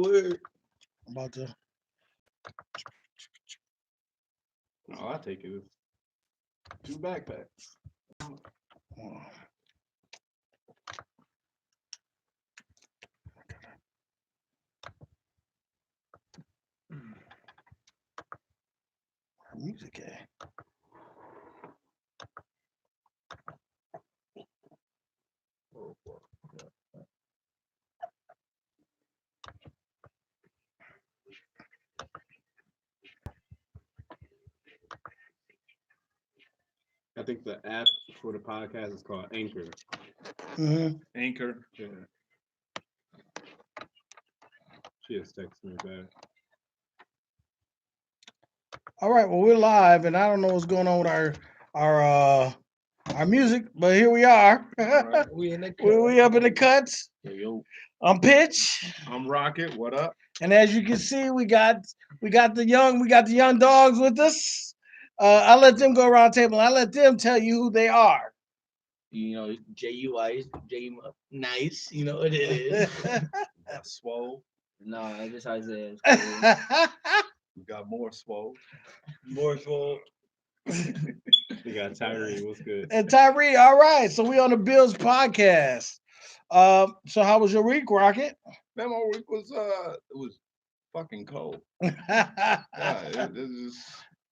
word. I'm about to. Oh, I take it. 2 backpacks. Oh, where music at? I think the app for the podcast is called Anchor. Mm-hmm. Anchor. Yeah. She just texted me back. All right. Well, we're live, and I don't know what's going on with our music, but here we are. Right. We in the we up in the cuts. Yo. I'm Pitch, I'm Rocket. What up? and as you can see, we got the young dogs with us. I let them go around the table. I let them tell you who they are. You know, J-U-I, nice, you know what it is. Swole. No, I just Isaiah. We got more swole. More swole. We got Tyree. What's good? And Tyree, all right. So we on the Bills podcast. So how was your week, Rocket? Man, my week was it was fucking cold. yeah,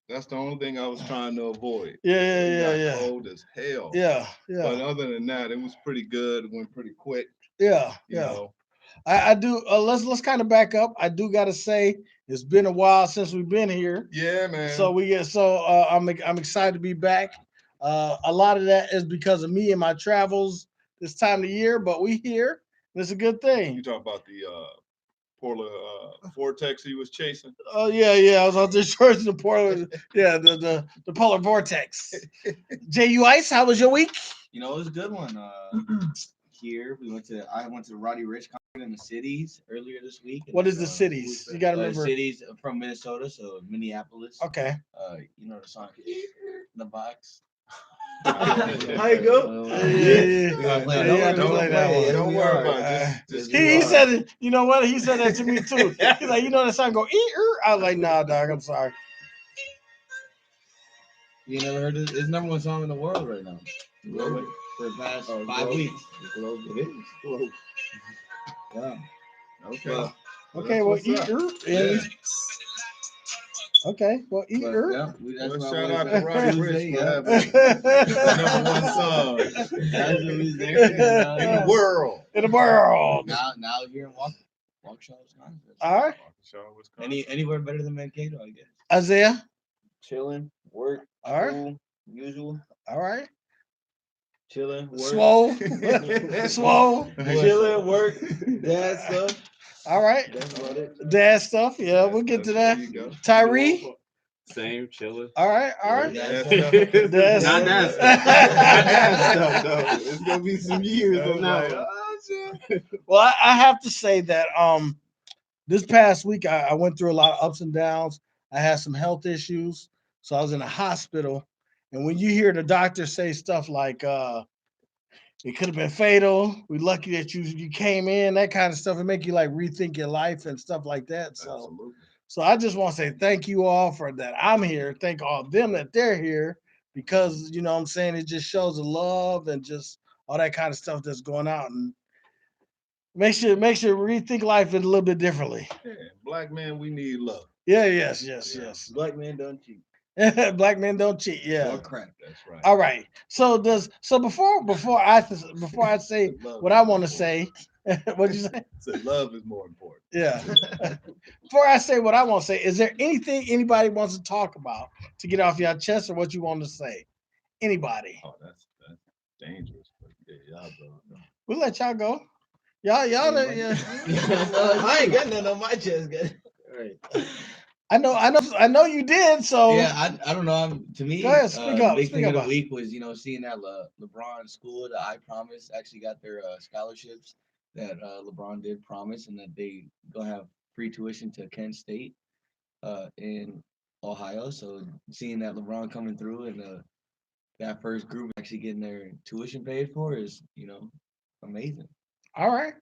That's the only thing I was trying to avoid. yeah, It got yeah. cold as hell. Yeah, But yeah, other than that, it was pretty good. It went pretty quick. yeah, You yeah. know. I do. Let's kind of back up. I do got to say it's been a while since we've been here. Yeah, man. So I'm excited to be back. A lot of that is because of me and my travels this time of year, but we here. And it's a good you thing. talk about the polar vortex he was chasing. Oh yeah. I was out there searching the polar, yeah, the polar vortex. J.U. Ice, how was your week? You know, it was a good one. Here I went to Roddy Rich concert in the cities earlier this week. What is the cities? You got to remember. Cities from Minnesota, so Minneapolis. Okay. You know the song, the box. How you go? Don't worry about it. Just He said it. You know what? He said that to me too. He's like, you know that song go eat. I was like, nah, dog. I'm sorry. You never heard it? It's number one song in the world right now. For the past 5 weeks. It is. Yeah. Okay. Okay. Well, eat. Okay. Well, eat. Yeah, Well, shout out to Roddy Rich for having number one song in the world. In the world. Now here in Waukesha, Wisconsin. All right. Anywhere better than Mankato, I guess. Isaiah. Chilling, work, All right. school, usual. All right. Chilling, work. Swole. Chilling, work, dad stuff. All right. That's about it. Dad stuff. Yeah, we'll get to that. Tyree. Same, chilling. All right. Not Dad that stuff. stuff, though. It's gonna be some years on that one. Well, I have to say that this past week I went through a lot of ups and downs. I had some health issues, so I was in a hospital. And when you hear the doctor say stuff like it could have been fatal, we're lucky that you came in, that kind of stuff, it make you like rethink your life and stuff like that. So I just want to say thank you all for that. I'm here. Thank all of them that they're here because you know what I'm saying, it just shows the love and just all that kind of stuff that's going out and makes you rethink life a little bit differently. Yeah, black man, we need love. Yeah, yes. Black man don't cheat. Black men don't cheat. Yeah. Or crap. That's right. All right. So before I say what I want to say, what'd you say? So love is more important. Yeah. Before I say what I want to say, is there anything anybody wants to talk about to get off your chest or what you want to say? Anybody? Oh, that's dangerous. But yeah, y'all go. We'll let y'all go. Y'all, yeah. I ain't got nothing on my chest, guys. All right. I know you did. So yeah, I don't know. To me, go ahead, speak up. Big thing of the week was seeing that LeBron school, the I Promise, actually got their scholarships that LeBron did promise, and that they gonna have free tuition to Kent State in Ohio. So seeing that LeBron coming through and that first group actually getting their tuition paid for is amazing. All right.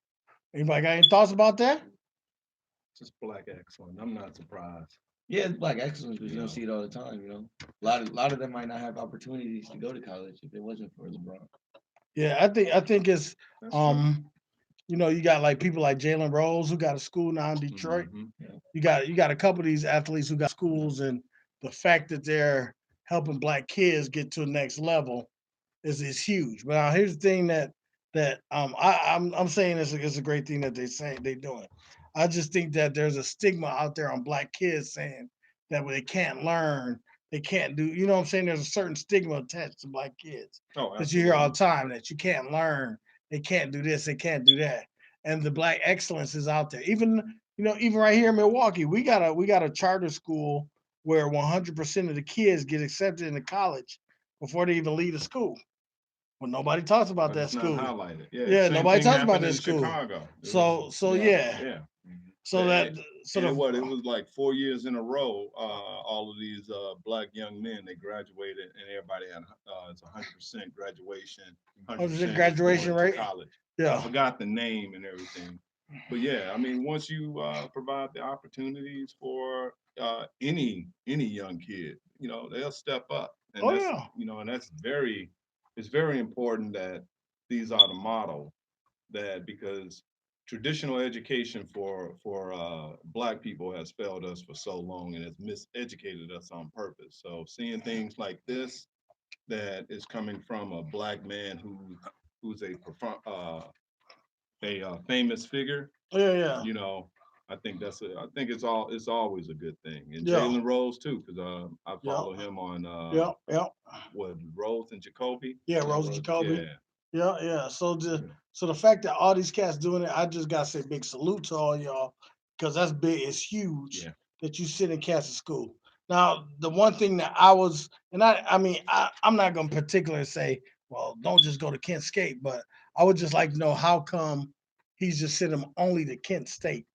Anybody got any thoughts about that? Just black excellence. I'm not surprised. Yeah, it's black excellence, but you Yeah. don't see it all the time. A lot of them might not have opportunities to go to college if it wasn't for LeBron. Yeah, I think it's That's true. you got like people like Jalen Rose who got a school now in Detroit. Mhm. You got a couple of these athletes who got schools, and the fact that they're helping black kids get to the next level is huge. But now here's the thing that I'm saying is a great thing that they doing. I just think that there's a stigma out there on black kids saying that when they can't learn, they can't do. You know what I'm saying? There's a certain stigma attached to black kids Oh, that you hear all absolutely. the time that you can't learn, they can't do this, they can't do that. And the black excellence is out there. Even right here in Milwaukee, we got a charter school where 100% of the kids get accepted into college before they even leave the school. But nobody talks about But that it's not school. highlighted. Yeah, Yeah, same nobody thing talks about happened that in school. Chicago. It So was, so Yeah. yeah. yeah. So And, that so and the it was like 4 years in a row. All of these black young men they graduated, and everybody had it's 100% graduation, 100% graduation going to rate. college. I Yeah. forgot the name and everything, but yeah, I mean, once you provide the opportunities for any young kid, they'll step up, and Oh that's yeah. and it's very important that these are the model that because traditional education for black people has failed us for so long and has miseducated us on purpose. So seeing things like this that is coming from a black man who's a famous figure, Yeah, yeah. I think it's always a good thing. And Yeah. Jalen Rose too, because I Yeah. follow him on Yeah. Yeah. what Rose and Jacoby. Yeah, Yeah, Rosa Rose. Jacoby. Yeah. Yeah, yeah. So Yeah. the fact that all these cats doing it, I just gotta say big salute to all y'all because that's big. It's huge Yeah. that you sit in cats at school. Now, the one thing that I was, and I mean, I'm not gonna particularly say, well, don't just go to Kent State, but I would just like to know how come he's just sending them only to Kent State.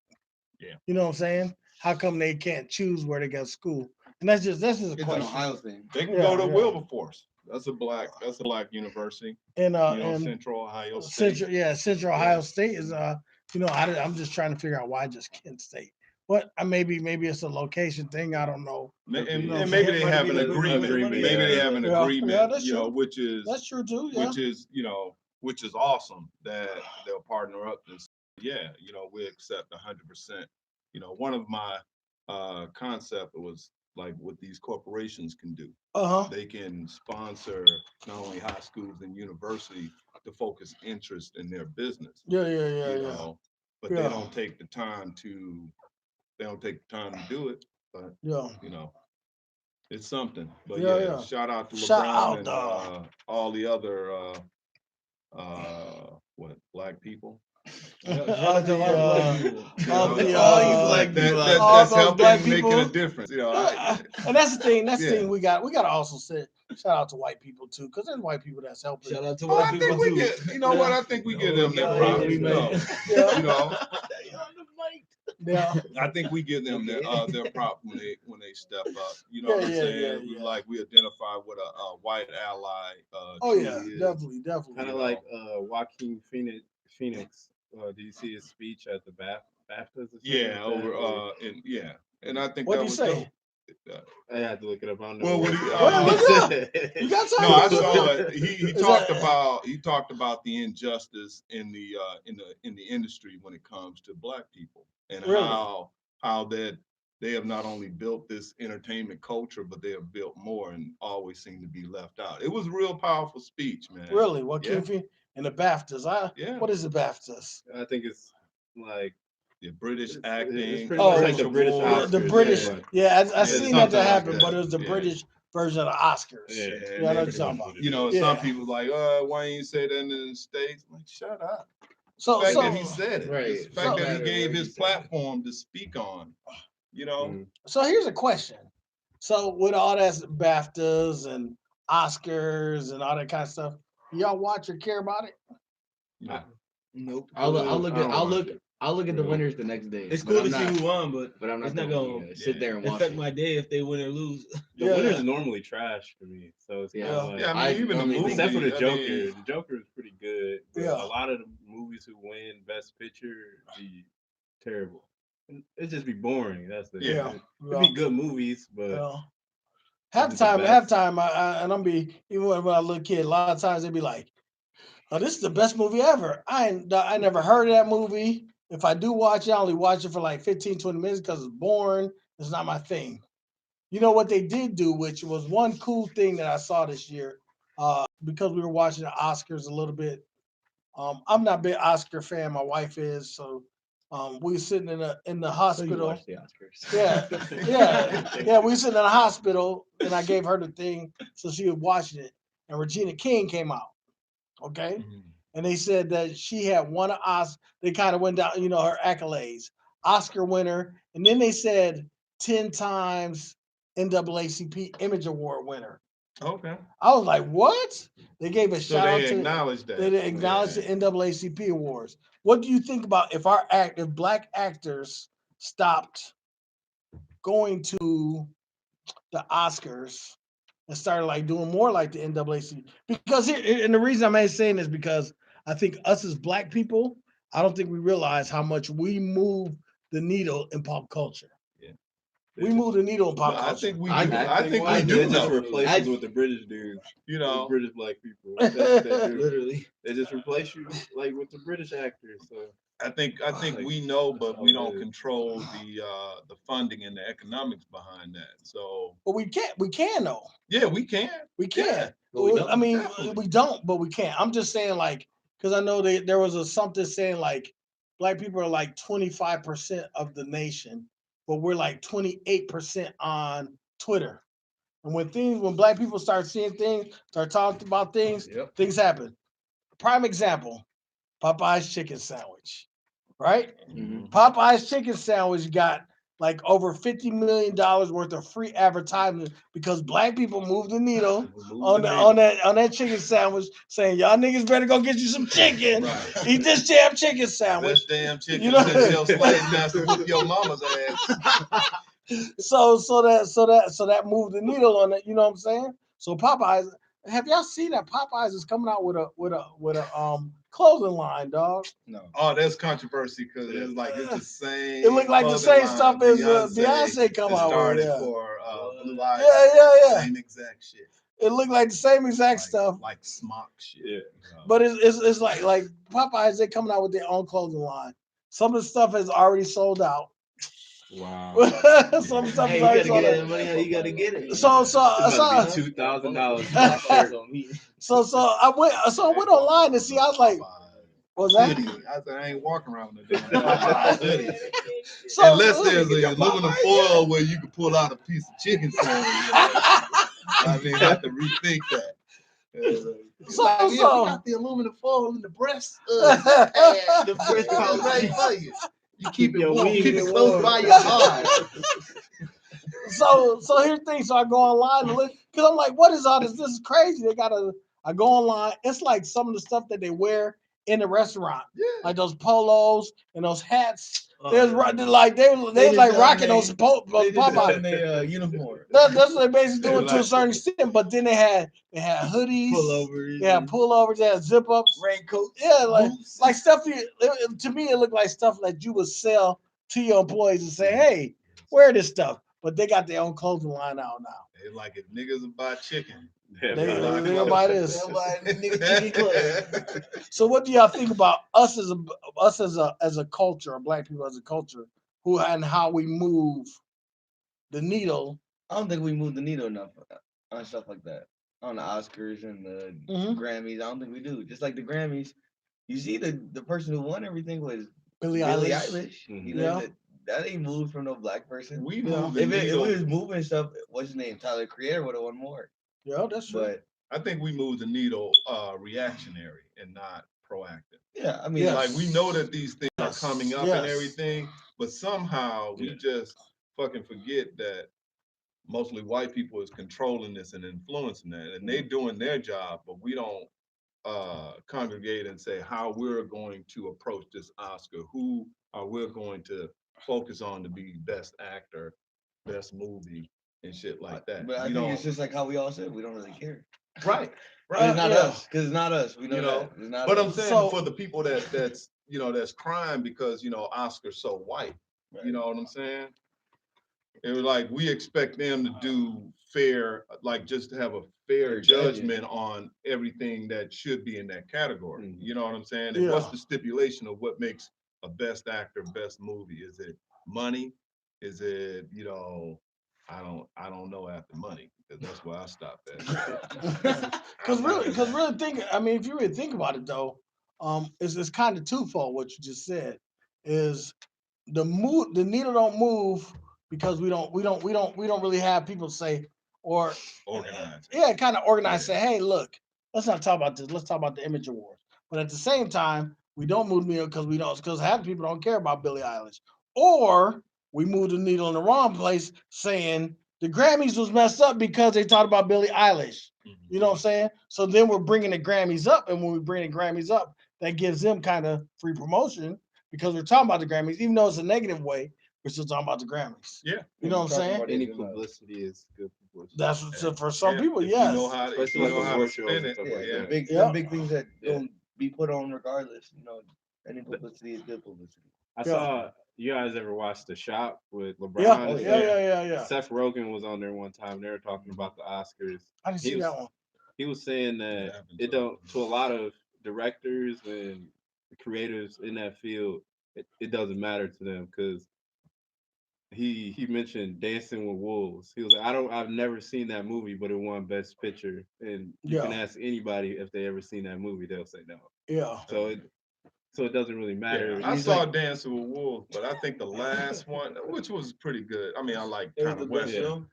Yeah. You know what I'm saying? How come they can't choose where they go to school? And that's just a It's an question. Ohio thing. They can Yeah, go to yeah. Wilberforce. That's a black university. And Central Ohio State. Central Yeah. Ohio State is I'm just trying to figure out why just Kent State. What maybe it's a location thing. I don't know. And You know, maybe so- they have an agreement. Agreement, Maybe they yeah. have an Yeah, agreement. yeah, that's true. Which is That's true too. Yeah. which is awesome that they'll partner up and say, yeah, we accept 100%. One of my concept was like what these corporations can do. Uh-huh. They can sponsor not only high schools and university to focus interest in their business. Yeah. But Yeah. they don't take the time to do it. But Yeah. it's something. But Yeah, yeah, yeah. shout out to Shout LeBron out, and dog. all the other black people. All Shout out to the, all black uh, people. all the, All you uh, black people out all that's those helping black making people. a difference. And that's the thing. That's the Yeah. thing we gotta also say shout out to white people too, because there's white people that's helping. Shout out to Well, white I people think we too. get. You know what? I think we give them their Yeah, props. yeah, we yeah. made. Yeah. Yeah. I think we give them their props when they step up. You know Yeah, what I'm yeah, saying? yeah. We identify what a white ally. Oh truly yeah, is. definitely. Kind of like Joaquin Phoenix. Did you see his speech at the BAFTAs or something? Yeah, like that? over and I think What that do you was say? dope. I had to look it up. I don't know. Well, what What do is You got time? No, I to- saw it. He Is talked that- about the injustice in the industry when it comes to black people and Really? how that they have not only built this entertainment culture, but they have built more and always seem to be left out. It was a real powerful speech, man. Really, what Yeah. and the BAFTAs? Yeah. What is the BAFTAs? I think it's like The British it's acting. pretty Oh, much like the British Awards. The Oscars, British, yeah. yeah, I Yeah, seen something that like happen, that. but it was the Yeah. British version of the Oscars. Yeah. Yeah, I know And what you're they- talking about. and Yeah. some people like, why ain't you say that in the States? I'm like, shut up. So, The fact so that he said it, Right. the fact that he So- gave where his he said it. platform to speak on, Mm. So here's a question. So with all that BAFTAs and Oscars and all that kind of stuff, y'all watch or care about it? Nah. Nope. I don't watch it. I'll look at the Really. winners the next day. It's but cool I'm to see not- who won, but But I'm not it's not gonna gonna sit there and watch affect it. my day if they win or lose. The Yeah. winner's normally trash for me, so it's Yeah. kind of like Yeah, I mean, even the normally movie. think except for the I Joker. mean, The Joker is pretty good. But Yeah. a lot of the movies who win Best Picture be terrible. It just be boring. That's the Yeah. It'd be good movies, but Yeah. Is it the Halftime, best? halftime, and I'm be even when I was a little kid. A lot of times they'd be like, "Oh, this is the best movie ever." I never heard of that movie. If I do watch it, I only watch it for like 15, 20 minutes because it's boring. It's not my thing. You know what they did do, which was one cool thing that I saw this year, because we were watching the Oscars a little bit. I'm not a big Oscar fan. My wife is, so we were sitting in the So you hospital. watch the Oscars. Yeah. We were sitting in the hospital, and I gave her the thing so she was watching it. And Regina King came out. Okay, Mhm. and they said that she had won an Oscar. They kind of went down, her accolades, Oscar winner, and then they said 10 times NAACP Image Award winner. Okay. I was like, what? They gave a So shout out they to. acknowledged that. They acknowledged Yeah. the NAACP awards. What do you think about if black actors stopped going to the Oscars and started like doing more like the NAACP? Because here, and the reason I'm saying is because I think us as black people, I don't think we realize how much we move the needle in pop culture. Yeah. We move the needle in pop Well, I culture. think we I do. do. I think why we they do just know. replace I- us with the British dudes, You the know, British black people. That's what they do. Literally. They just replace you like with the British actors. So I think Like, we know, that's but all we it don't is. control the funding and the economics behind that. So But we can't. We can though. yeah, we can. We can. Yeah, But we don't. I mean, definitely. we don't, but we can't. I'm just saying, like, because I know there was something saying like black people are like 25% of the nation, but we're like 28% on Twitter. And when black people start seeing things, start talking about things, Yep. things happen. Prime example, Popeye's chicken sandwich, right? Mhm. Popeye's chicken sandwich got like over $50 million worth of free advertisement because black people moved the needle on that chicken sandwich, saying y'all niggas better go get you some chicken. Right. Eat this damn chicken sandwich. Best damn chicken You know- since your slave master whoop your mama's ass. So that moved the needle on it. You know what I'm saying? So Popeyes, have y'all seen that Popeyes is coming out with a clothing line, dog? No. Oh, that's controversy because it's like it's the same. It looked like the clothing same line stuff as Beyonce come that out started with. Yeah. for Blue Ivy. Yeah. Same exact shit. It looked like the same exact stuff. Like smock shit. Yeah. But it's like Popeyes, they're coming out with their own clothing line. Some of the stuff is already sold out. wow. Some stuff Hey, is you already gotta sold get out. that money. You gotta get it. So It's about to be $2,000. So I went online to see. I was like, what's that? Hoodie. I said I ain't walking around with a damn Popeyes hoodie. So, Unless there's a aluminum foil where you can pull out a piece of chicken sandwich. I mean, I have to rethink that. We got the aluminum foil in the breast. The breast pouch right for you. You keep it your warm. wings Keep it warm. close by your heart. so here's the thing. So I go online and look because I'm like, what is all this? This is crazy. I go online. It's like some of the stuff that they wear in the restaurant, Yeah. like those polos and those hats. Oh, There's like they just like done rocking they- those They just Popeyes. in their uniform. That's what they basically doing to a Like- certain extent. But then they had hoodies, Pullovers. they had pullovers, they had zip ups, raincoats. yeah, Boots. like stuff. To me, it looked like stuff that you would sell to your employees and say, "Hey, wear this stuff." But they got their own clothing line out now. They like if niggas will buy chicken. They'll buy this. They'll buy nigga chicken club. So, what do y'all think about us as a culture, or black people as a culture, who and how we move the needle? I don't think we moved the needle enough on stuff like that. On the Oscars and the Mhm. Grammys. I don't think we do. Just like the Grammys, you see the person who won everything was Billie Billie Eilish. Eilish. Mhm. You know, Yeah. that ain't moved from no black person. We Yeah. move the If we needle. was moving stuff, what's his name? Tyler Creator would have won more. Yeah, that's true. But I think we move the needle reactionary and not proactive. yeah, I mean, Yes. Like we know that these things Yes. are coming up and Yes. everything, but somehow we Yeah. just fucking forget that mostly white people is controlling this and influencing that, and they doing their job, but we don't congregate and say how we're going to approach this Oscar, who are we going to focus on to be best actor, best movie, and shit like that. But I We think don't. it's just like how we all said, we don't really care. Right, But right. it's not yeah. us, because it's not us. We know, You know, that. It's not But us. I'm saying So- for the people that's crying because Oscar's so white. You know what I'm saying? It was like we expect them to do fair, like just to have a fair Fair judging. judgment on everything that should be in that category. Mhm. You know what I'm saying? And what's Yeah. the stipulation of what makes a best actor, best movie? Is it money? Is it, I don't know after money, because that's where I stopped at. Because really think, I mean, if you really think about it though, it's kind of twofold what you just said is the needle don't move because we don't really have people say or Organized. yeah, kind of organize Yeah. say, hey, look, let's not talk about this. Let's talk about the image awards. But at the same time, we don't move the needle because half the people don't care about Billie Eilish. Or we move the needle in the wrong place saying the Grammys was messed up because they talked about Billie Eilish. You know what I'm saying? So then we're bringing the Grammys up, and when we bring the Grammys up, that gives them kind of free promotion because we're talking about the Grammys, even though it's a negative way. We're still talking about the Grammys. Yeah. You know what I'm Talking saying? about it, Any you know. publicity is good publicity. That's what, for some Yeah, people, if yes. You know how to, if Especially you like know how to award shows spin and it. stuff Yeah, like Yeah. that. big, Yeah. them big things that Yeah. don't be put on regardless. You know, any publicity is good publicity. I Yeah. saw you guys ever watched The Shop with LeBron? Yeah, and yeah, stuff? yeah. Seth Rogen was on there one time. They were talking about the Oscars. I didn't see He was, that one. he was saying that happened it to him? don't to a lot of directors and creators in that field, it doesn't matter to them because he mentioned Dancing with Wolves. He was like, I've never seen that movie, but it won Best Picture. And you can Yeah. ask anybody if they ever seen that movie, they'll say no. Yeah. So it doesn't really matter. Yeah, I He's saw like, Dancing with Wolves, but I think the last one, which was pretty good. I mean, I like It was kind the of best Western. film.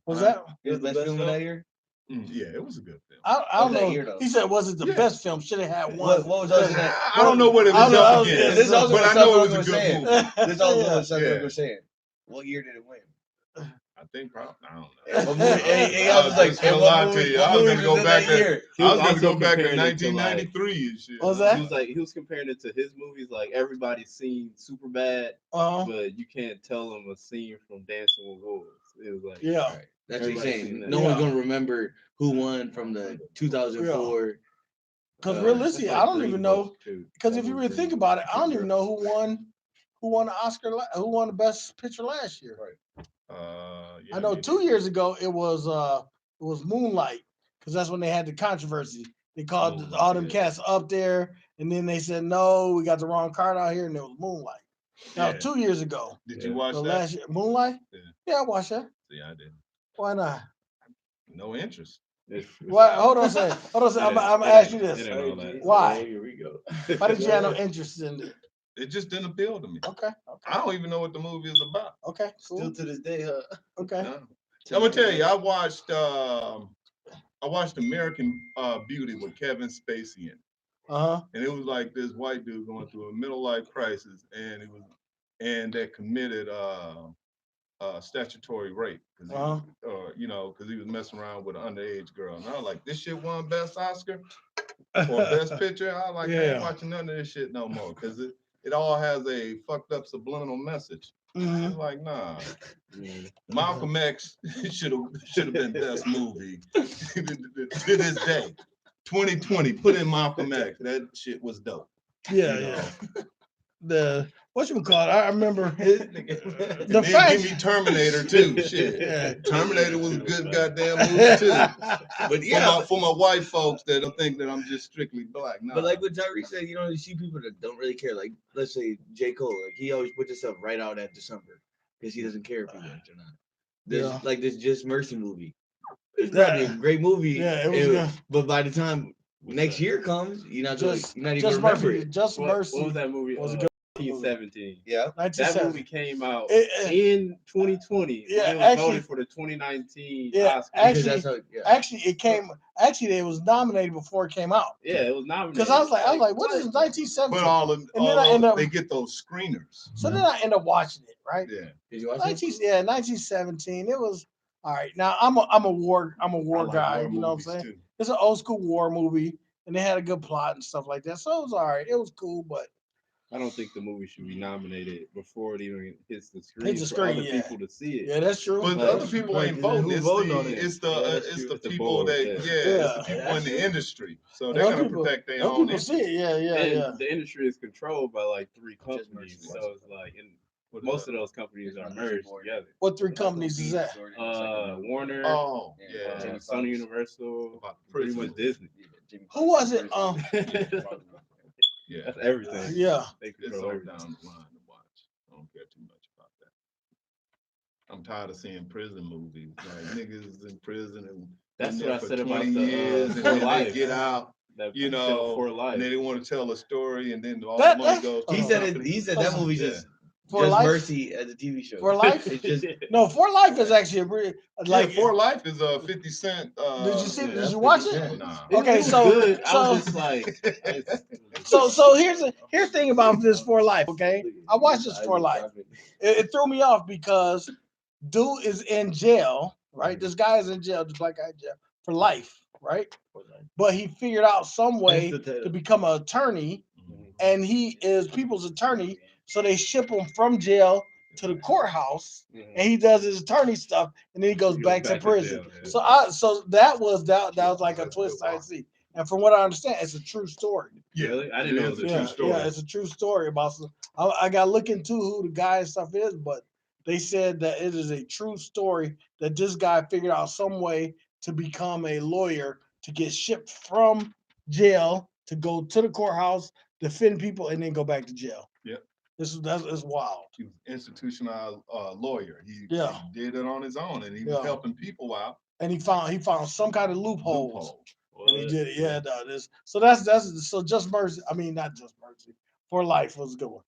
Was Huh? that? It was the best film of that year. Yeah, it was a good film. I don't Of that know. year, though. He said, was it the Yeah. best film? Should have had one. What was other than that? I don't know what it I was don't know, up I was- against, This is also but what I Seth know it Rogen was a was good saying. movie. This is also Yeah. what Seth Yeah. Rogen was saying. What year did it win? I think probably, I don't know. And what movie? And I I was was like, just gonna and lie what to movie? you. What I was movie gonna go in back that to- year? he I was was gonna also go back to comparing it to, like, 1993 and shit. What was that? he was comparing it to his movies. Like everybody's seen Superbad, Uh-huh. but you can't tell them a scene from Dancing with Wolves. It was like, Yeah. Right. That's what he's Everybody's seen saying. that. No one's Yeah. gonna remember who won from the 2004. Because That's realistically, like I don't Green even Book, know. too. Because That if you movie really Green think Book. about it, I don't even Good. know who won the Oscar, who won the Best Picture last year. Yeah, I know me 2 neither. years ago it was Moonlight, because that's when they had the controversy. They called Moonlight, all them yeah. cats up there, and then they said no, we got the wrong card out here, and it was Moonlight. That Yeah. was 2 years ago. Did Yeah. you watch So that? last year, Moonlight. Yeah. I watched that. See, I didn't. Why not? No interest. Why? Hold on a second. Hold on a second. I'm gonna ask you this. It ain't all that. Why? Here we go. Why did you have no interest in it? It just didn't appeal to me. Okay. I don't even know what the movie is about. Okay. Still Cool. to this day, huh? Okay. No. I'm gonna tell you, I watched American Beauty with Kevin Spacey in it. Uh-huh. And it was like this white dude going through a middle life crisis, and that committed statutory rape because he was messing around with an underage girl. And I was like, this shit won Best Oscar or Best Picture. I was like, I Yeah. ain't watching none of this shit no more because it all has a fucked up subliminal message. Mhm. I'm like, nah. Mm. Malcolm X should have been best movie to this day. 2020, put in Malcolm X. That shit was dope. Yeah, You know. yeah. The what you call it? I remember it, And the then fact. give me Terminator too. Shit. Yeah. Terminator was a good goddamn movie too. But yeah, For my white folks that don't think that I'm just strictly black. Nah. but like what Tyree said, you know, you see people that don't really care. Like, let's say J. Cole, like he always puts himself right out at December because he doesn't care if he wins or not. There's Yeah. like this Just Mercy movie. It's probably a great movie. Yeah, it was good. But by the time next year comes, you're not even Just remember Mercy. it. Just What Mercy. was that movie? was a good 1917. Yeah. That 1970. movie came out It- in 2020. Yeah, It was actually- voted for the 2019 Yeah, Oscar. Because actually, that's how, yeah. actually, it came. Actually, it was nominated before it came out. Yeah, it was nominated. Because I was like, what is 1970? but all of then I end up- they get those screeners. So then I end up watching it, right? Yeah. Did you watch 1917. It was all right. Now I'm a war I like guy. war You know what I'm movies, saying? too. It's an old school war movie, and they had a good plot and stuff like that. So it was all right. It was cool, but I don't think the movie should be nominated before it even hits the screen Hits the for other screen, yeah. people to see it. yeah, that's true. But Like, other people like, ain't then voting. who It's voting on it? it's Yeah, that's the true. It's the people board, that yeah. it's Yeah. the people in the industry. So they're Other gonna people- protect their Other own people see interest. it. Yeah, yeah, And yeah. the industry is controlled by like 3 Just companies. Mercy. So it's like, and What is Most that? of those companies are It's merged not together. What three That's gonna companies be is that? sort of the second one. Warner, Oh, Yeah, yeah. Jimmy Sony Fox. Universal, About the pretty prison much movies. Disney. Yeah, Jimmy Who Fox was is it? first. Yeah. That's everything. Yeah. They It's control all everything. down the line to watch. I don't care too much about that. I'm tired of seeing prison movies. Like niggas in prison and That's been what I there for said about 20 the years and For then they Life. get out, That you show know, For and Life. then they want to tell a story and then all That- the money that- goes to He the said company. He said that movie Yeah. For just Life? Mercy as a TV show. For Life? It's just No, For Life is actually a really Like like. For Life is a 50 Cent. Did you see? yeah, Did that's you watch 50 it? Cent. Nah. Okay, It was so- good. I so- was just like, So here's the thing about this For Life. Okay, I watched this For Life. It threw me off because dude is in jail, right? This guy is in jail, this black guy in jail for life, right? But he figured out some way to become an attorney, and he is people's attorney. So they ship him from jail to the courthouse, and he does his attorney stuff, and then he goes back to prison. So that was like a twist I see. And from what I understand, it's a true story. Yeah, Really? I didn't know it was a a true true story. Yeah, it's a true story about some. I got to look into who the guy and stuff is, but they said that it is a true story that this guy figured out some way to become a lawyer to get shipped from jail to go to the courthouse, defend people, and then go back to jail. Yep. That's wild. He was an institutional lawyer. He Yeah. did it on his own, and he was Yeah. helping people out. And he found some kind of loopholes. Loophole. And he did it. Yeah, no, this. So that's so Just Mercy. I mean, not Just Mercy. For Life was a good one.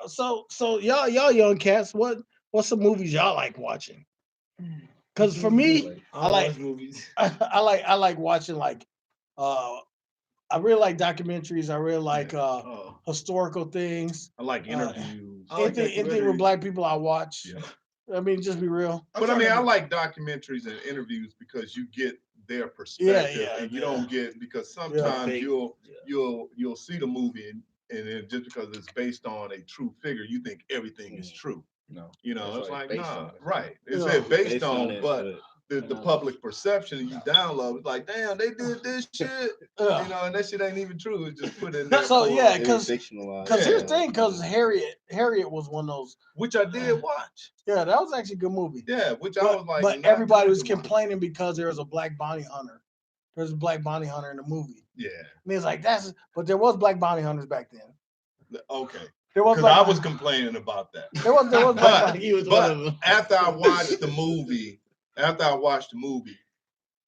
So y'all young cats, what's some movies y'all like watching? Because for me, I like movies. I like watching like I really like documentaries. I really like Oh, historical things. I like interviews. I like Anything with black people I watch. Yeah. I mean, just be real. But I mean, I like documentaries and interviews because you get their perspective, yeah, and you yeah. don't get because sometimes Fake. you'll see the movie and then just because it's based on a true figure, you think everything is true. No. You know, That's it's right, like based nah, on it. right? It Yeah. said based on on, it, but the public perception and you download it's like, damn, they did this shit, Yeah. you know, and that shit ain't even true. It's just put in there. So, for, yeah, It 'cause- was fictionalized. Because here's the Yeah. thing, because Harriet was one of those. which I did watch. Yeah, that was actually a good movie. Yeah, which I But, was like, but not everybody good was to watch. complaining because there was a black bounty hunter. There's a black bounty hunter in the movie. Yeah, And it's like but there was black bounty hunters back then. okay. There was Because black I was bounty- complaining about that. there was black But- bounty. He was one of But them. after I watched the movie,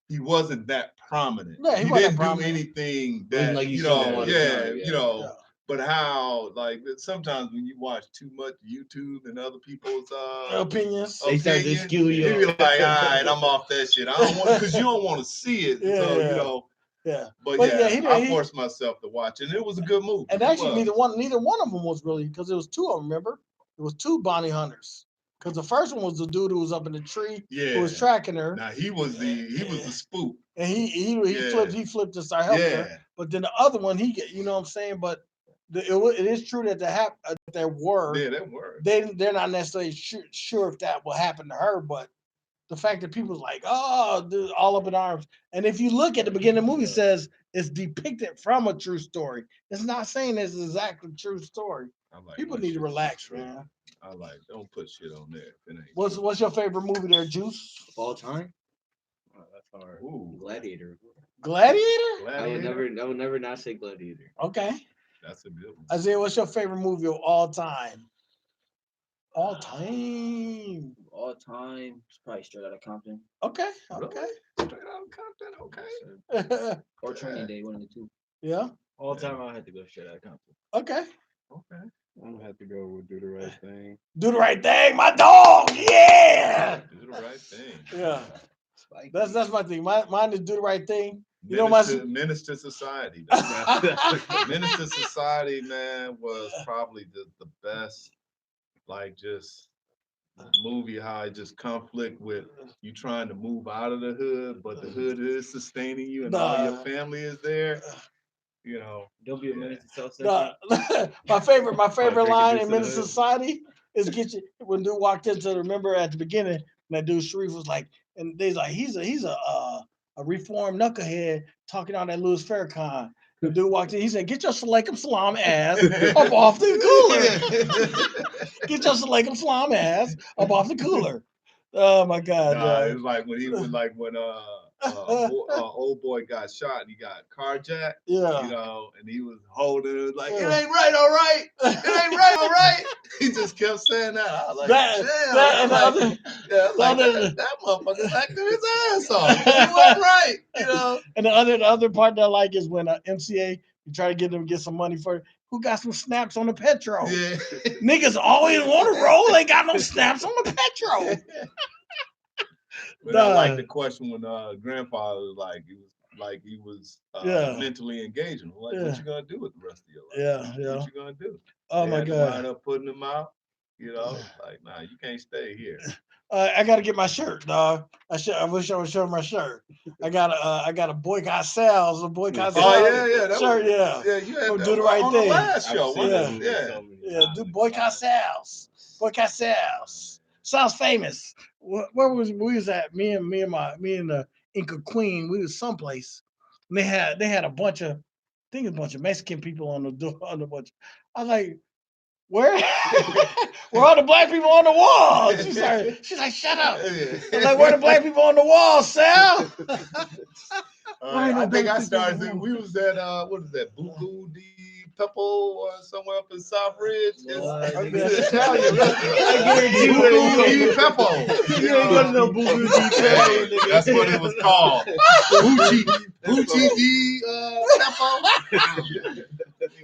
he wasn't that prominent. Yeah, he he wasn't didn't do prominent. anything Wasn't that like you you saw him know, all the yeah, time, you know. Yeah. But how like sometimes when you watch too much YouTube and other people's Opinions. They start to opinion, skew you. you be like, all right, I'm off that shit. I don't want because you don't want to see it. Yeah, So yeah. you know, Yeah. but But yeah, yeah, he I did- forced myself to watch it. And it was a good movie. And It actually, was. neither one of them was really, because there was two of them, remember? There was two bounty hunters. Because the first one was the dude who was up in the tree who was Yeah. tracking her. Now he was the spook. And he Yeah. flipped to start helping her. Yeah. But then the other one, you know what I'm saying? But it is true that there were. Yeah, that worked. They're not necessarily sure if that will happen to her, but the fact that people's like, oh, they're all up in arms. And if you look at the beginning of the movie, it says it's depicted from a true story. It's not saying it's exactly true story. I like People my need to shit relax, straight. man. I like don't put shit on there. If it ain't What's true. your favorite movie there, Juice? All time. Oh, that's hard. Ooh, Gladiator. Gladiator? Gladiator? I would never not say Gladiator. Okay. That's a good one. Isaiah, what's your favorite movie of all time? All time. All time, it's probably Straight Outta Compton Okay. Really? Okay. Straight out of Compton, okay. or Training Day, one of the two. Yeah. All Yeah. time, I had to go Straight Outta Compton. Okay. Okay. I'm gonna have to go with Do the Right Thing. Do the right thing, my dog. Yeah. Do the right thing. Yeah. Spike That's Lee. my thing. Mine is do the right thing. You know my Menace to Society. Menace to Society, man, was probably the best, like just movie how it just conflict with you trying to move out of the hood, but the hood is sustaining you and all your Nah. family is there. You know, Don't be a Yeah. menace to self. No, my favorite Take line it in to the Menace hood. Society is get you when dude walked into remember at the beginning when that dude Sharif was like, and they's like he's a reformed knucklehead talking on that Louis Farrakhan. The dude walked in. He said, "Get your Salaikum Salam ass up off the cooler. Get your Salaikum Salam ass up off the cooler." Oh my God! Nah, it was like when he was like when old boy got shot and he got carjacked, yeah. you know, and he was holding it like, it Yeah. ain't right, all right, it ain't right, all right. He just kept saying that. I was like, That- damn, that and the like, other- yeah, like other- that motherfucker's acting his ass off. He wasn't right, you know. And the other part that I like is when MCA you try to get them to get some money for who got some snaps on the petrol. Yeah. Niggas always want to roll. They got no snaps on the petrol. But I like Nah. the question when grandfather was like he was Yeah. mentally engaging. Like, Yeah. what you gonna do with the rest of your life? Yeah, yeah. What you gonna do? Oh They my had to wind God. up putting him out. You know, like, nah, you can't stay here. I gotta get my shirt, dog. I wish I would show my shirt. I got a boycott sales, a boycott Oh sales yeah, that shirt. was, Yeah, yeah. You had Or that do the right on thing. the last I've show, seen wasn't that it? movie Yeah. so many yeah. times. Do boycott sales. Boycott sales. Sounds famous. Where was we was at? Me and the Inca Queen. We was someplace. And they had a bunch of, I think a bunch of Mexican people on the door on the bunch. I was like, where? Where are the black people on the wall? She's like, shut up. I was like, where the black people on the wall, Sal? Why ain't no I think black I people on started the thinking wall? we was at what is that, Buku di Pepo or somewhere up in South Ridge. Lord, It's nigga. Italian. I guarantee you Buku ain't di go- Pepo. You ain't gonna know Boo Boo Deep Hey, that's what it was called. Bucci di Pepo.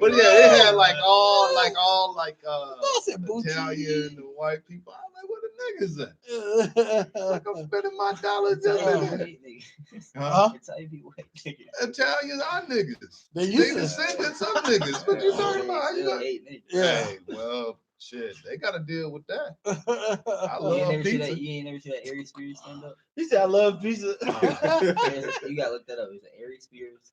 But yeah, they had like all I said, Bucci. Italian and white people. I'm like, where the niggas at? Like, I'm spending my dollars just in there. Huh? Italians are niggas. They They used to. descendants of niggas. What you talking about? How you gonna- Yeah. Hey, well, shit, they got to deal with that. I You love ain't never see pizza. that. You ain't never see that Ari Spears stand up. He said, I love pizza. You gotta look that up. It's an Ari Spears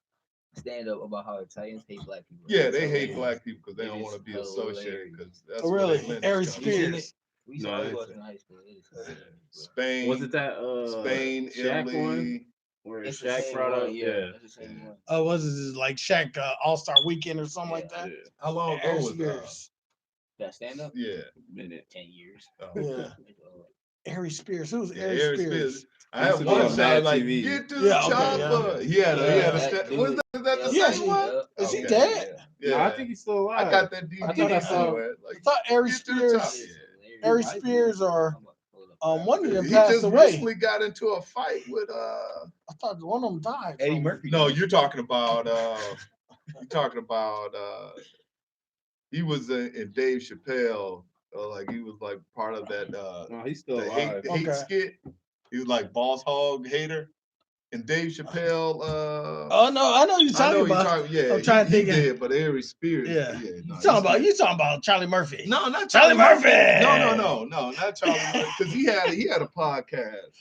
stand up about how Italians hate black people. Yeah, they It's hate hilarious. black people because they It don't is want to be associated hilarious. because that's Oh, where really? they lineage Ari comes from. You seen Spears. it? We No, saw I it ain't was seen in high school. It is hilarious, bro. Spain, Was it that Spain, Shaq Italy. one where It's the Shaq same brought one, up? yeah. That's the same one. Oh, was it like Shaq All-Star Weekend or something like Yeah. that? How long ago Ari was Spears. That stand up? Yeah. Minute. 10 years. Yeah. Ari Spears. Who's Yeah, Ari Ari Spears? Spears. I had Used to be one on that Mad like, TV. get to Yeah, the okay, chopper. He had Yeah, a that was dude- that the Yeah, same one? Is he Okay. dead? Yeah. No, I think he's still alive. I got that I DVD thought I saw- somewhere. I Like, thought Ari get to the top. Spears, Yeah. Ari Spears or one of them He passed just away. recently got into a fight with I thought one of them died. Eddie from- Murphy. No, you're talking about he was in Dave Chappelle, like he was like part of that No, he's still the alive. hate Okay. skit. He was like boss hog hater. And Dave Chappelle Oh no, I know you're I talking know you're about. talking, yeah, I'm trying to he think of- did, but Ari Spears, Yeah. no, You he's talking about Charlie Murphy? No, not Charlie Murphy. No, not Charlie Murphy. Because he had a podcast.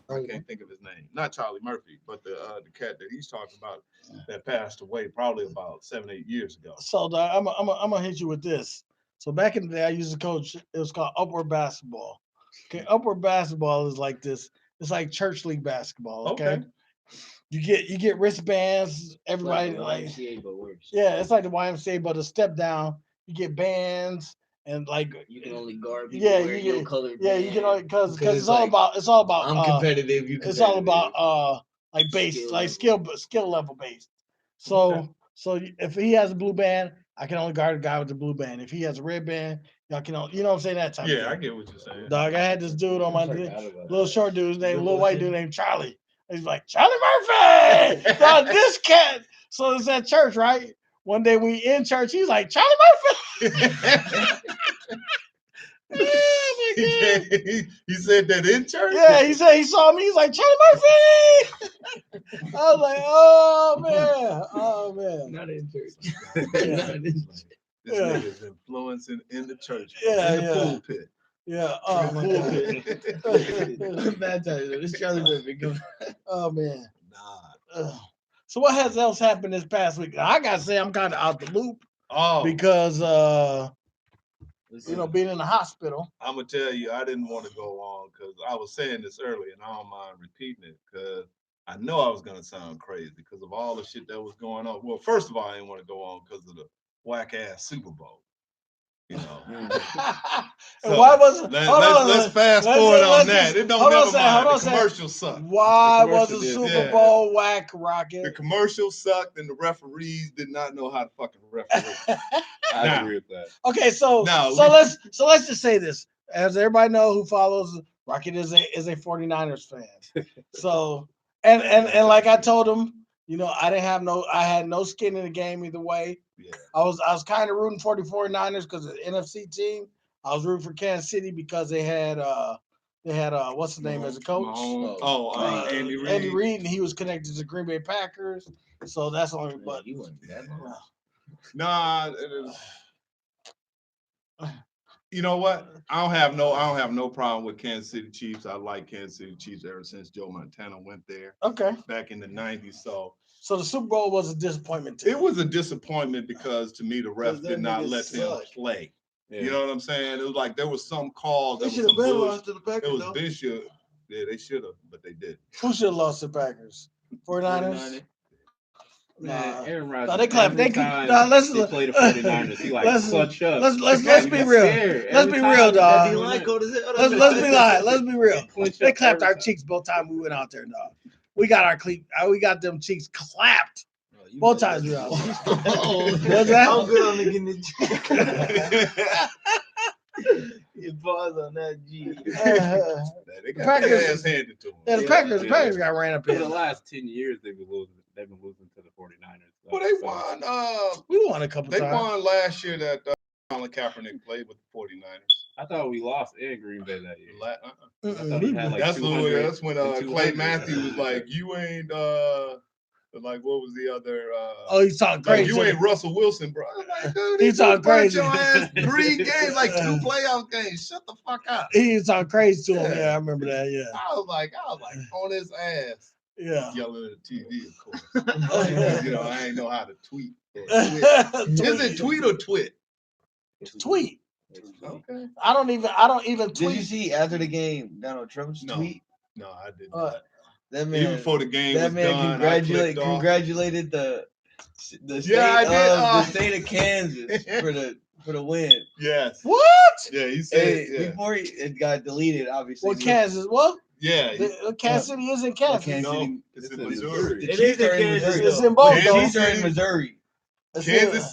I can't think of his name. Not Charlie Murphy, but the cat that he's talking about that passed away probably about 7-8 years ago. So I'm gonna hit you with this. So back in the day, I used to coach. It was called Upward Basketball. Okay, Upward Basketball is like this. It's like church league basketball. Okay, you get wristbands. Everybody like YMCA, but worse. yeah, it's like the YMCA, but a step down. You get bands and like You can only guard people yeah, wearing you your get colored yeah, you can only because Because it's all about I'm competitive. You it's all competitive. about like base like skill level based. So if he has a blue band, I can only guard a guy with the blue band. If he has a red band, y'all can only, you know what I'm saying, that type of Yeah, I thing. get what you're saying. Dog, I had this dude on my little short dude, little white dude named Charlie. He's like, Charlie Murphy! Dog, this cat. So it's at church, right? One day we in church, he's like, Charlie Murphy! Oh my God. He said that in church? Yeah, he said he saw me. He's like, Charlie Murphy! I was like, oh man. Not in church. Yeah. Not in church. This Yeah. nigga's influencing in the church, Yeah, in the yeah. pulpit. Yeah, oh my God. Bad times. This Charlie Murphy. Oh man. Nah. Ugh. So what has else happened this past week? I gotta say I'm kind of out the loop Oh, because being in the hospital. I'm gonna tell you, I didn't want to go on because I was saying this earlier, and I don't mind repeating it because I know I was gonna sound crazy because of all the shit that was going on. Well, first of all, I didn't want to go on because of the whack ass Super Bowl. You know. And So, why was it? let's fast forward on that. It don't never mind. The Second. commercial sucked. Why The was commercial the did, Super yeah. Bowl whack, The Rocket? commercial sucked, and the referees did not know how to fucking referee. I Now- agree with that. Okay, so Now, so we- let's just say this. As everybody know who follows Rocket is a 49ers fan. So and like I told him, you know, I had no skin in the game either way. Yeah. I was kind of rooting for the 49ers because the NFC team. I was rooting for Kansas City because they had what's the name as a coach? Mahomes. Andy Reid. Andy Reid, and he was connected to Green Bay Packers. So that's only Man, but you wasn't that long. Nah, you know what? I don't have no problem with Kansas City Chiefs. I like Kansas City Chiefs ever since Joe Montana went there okay. back in the 90s. So So the Super Bowl was a disappointment to it you. was a disappointment because to me the refs Because did them not niggas let them suck. play. Yeah. You know what I'm saying? It was like there was some calls They that was should some have been bullshit. lost to the Packers. It was though. Bishop. Yeah, they should have, but they didn't. Who should have lost the Packers? 49ers? 49ers. Man, Nah. Aaron Rodgers. No, they clap. every They time nah, let's they play the 49ers. He like clutch up. let's be Get real. scared. Let's Every be time real, he dog. does D-line it, cold as hell. Let's be lying. Let's be real. he clinch They up clapped every our time. cheeks both times we went out there, dog. We got them cheeks clapped. Oh, you Both better- times we were out there. Oh, What's that? I'm good on getting the You pause on that G. They got Packers- their ass handed to them. Yeah, the Yeah. Packers got ran up For the in. last 10 years, they've been losing to the 49ers. Well, they won. We won a couple They times. won last year that Colin Kaepernick played with the 49ers. I thought we lost in Green Bay that year. Mm-mm, thought we he had, won. like, That's 200 when and Clay 200. Matthews was like, "You ain't like what was the other? Oh, he's talking Like crazy. you ain't Russell Wilson, bro." I'm like, dude, He he talking just burnt crazy. your ass 3 games, like 2 playoff games. Shut the fuck up. He was talking crazy to him. Yeah. Yeah, I remember that. Yeah, I was like on his ass, yeah. yelling at the TV, of course. You know, I ain't know how to tweet. Or twit. Is it tweet or twit? Tweet. Okay. I don't even Did you tweet. see after the game Donald Trump's No. tweet? No, I didn't. That Even man, before the game that was man done, I clicked off. congratulated the state Yeah, I did. of the state of Kansas for the win. What? Yes. Yeah, he said. Hey, Yeah. before it got deleted, obviously. Well, Kansas. What? Yeah. Kansas City is in Kansas. Kansas No, City. it's It's in in Missouri. Missouri. The It Chiefs is in are in Kansas, Missouri. It's though. in both, The though. Chiefs are in Missouri. It's Kansas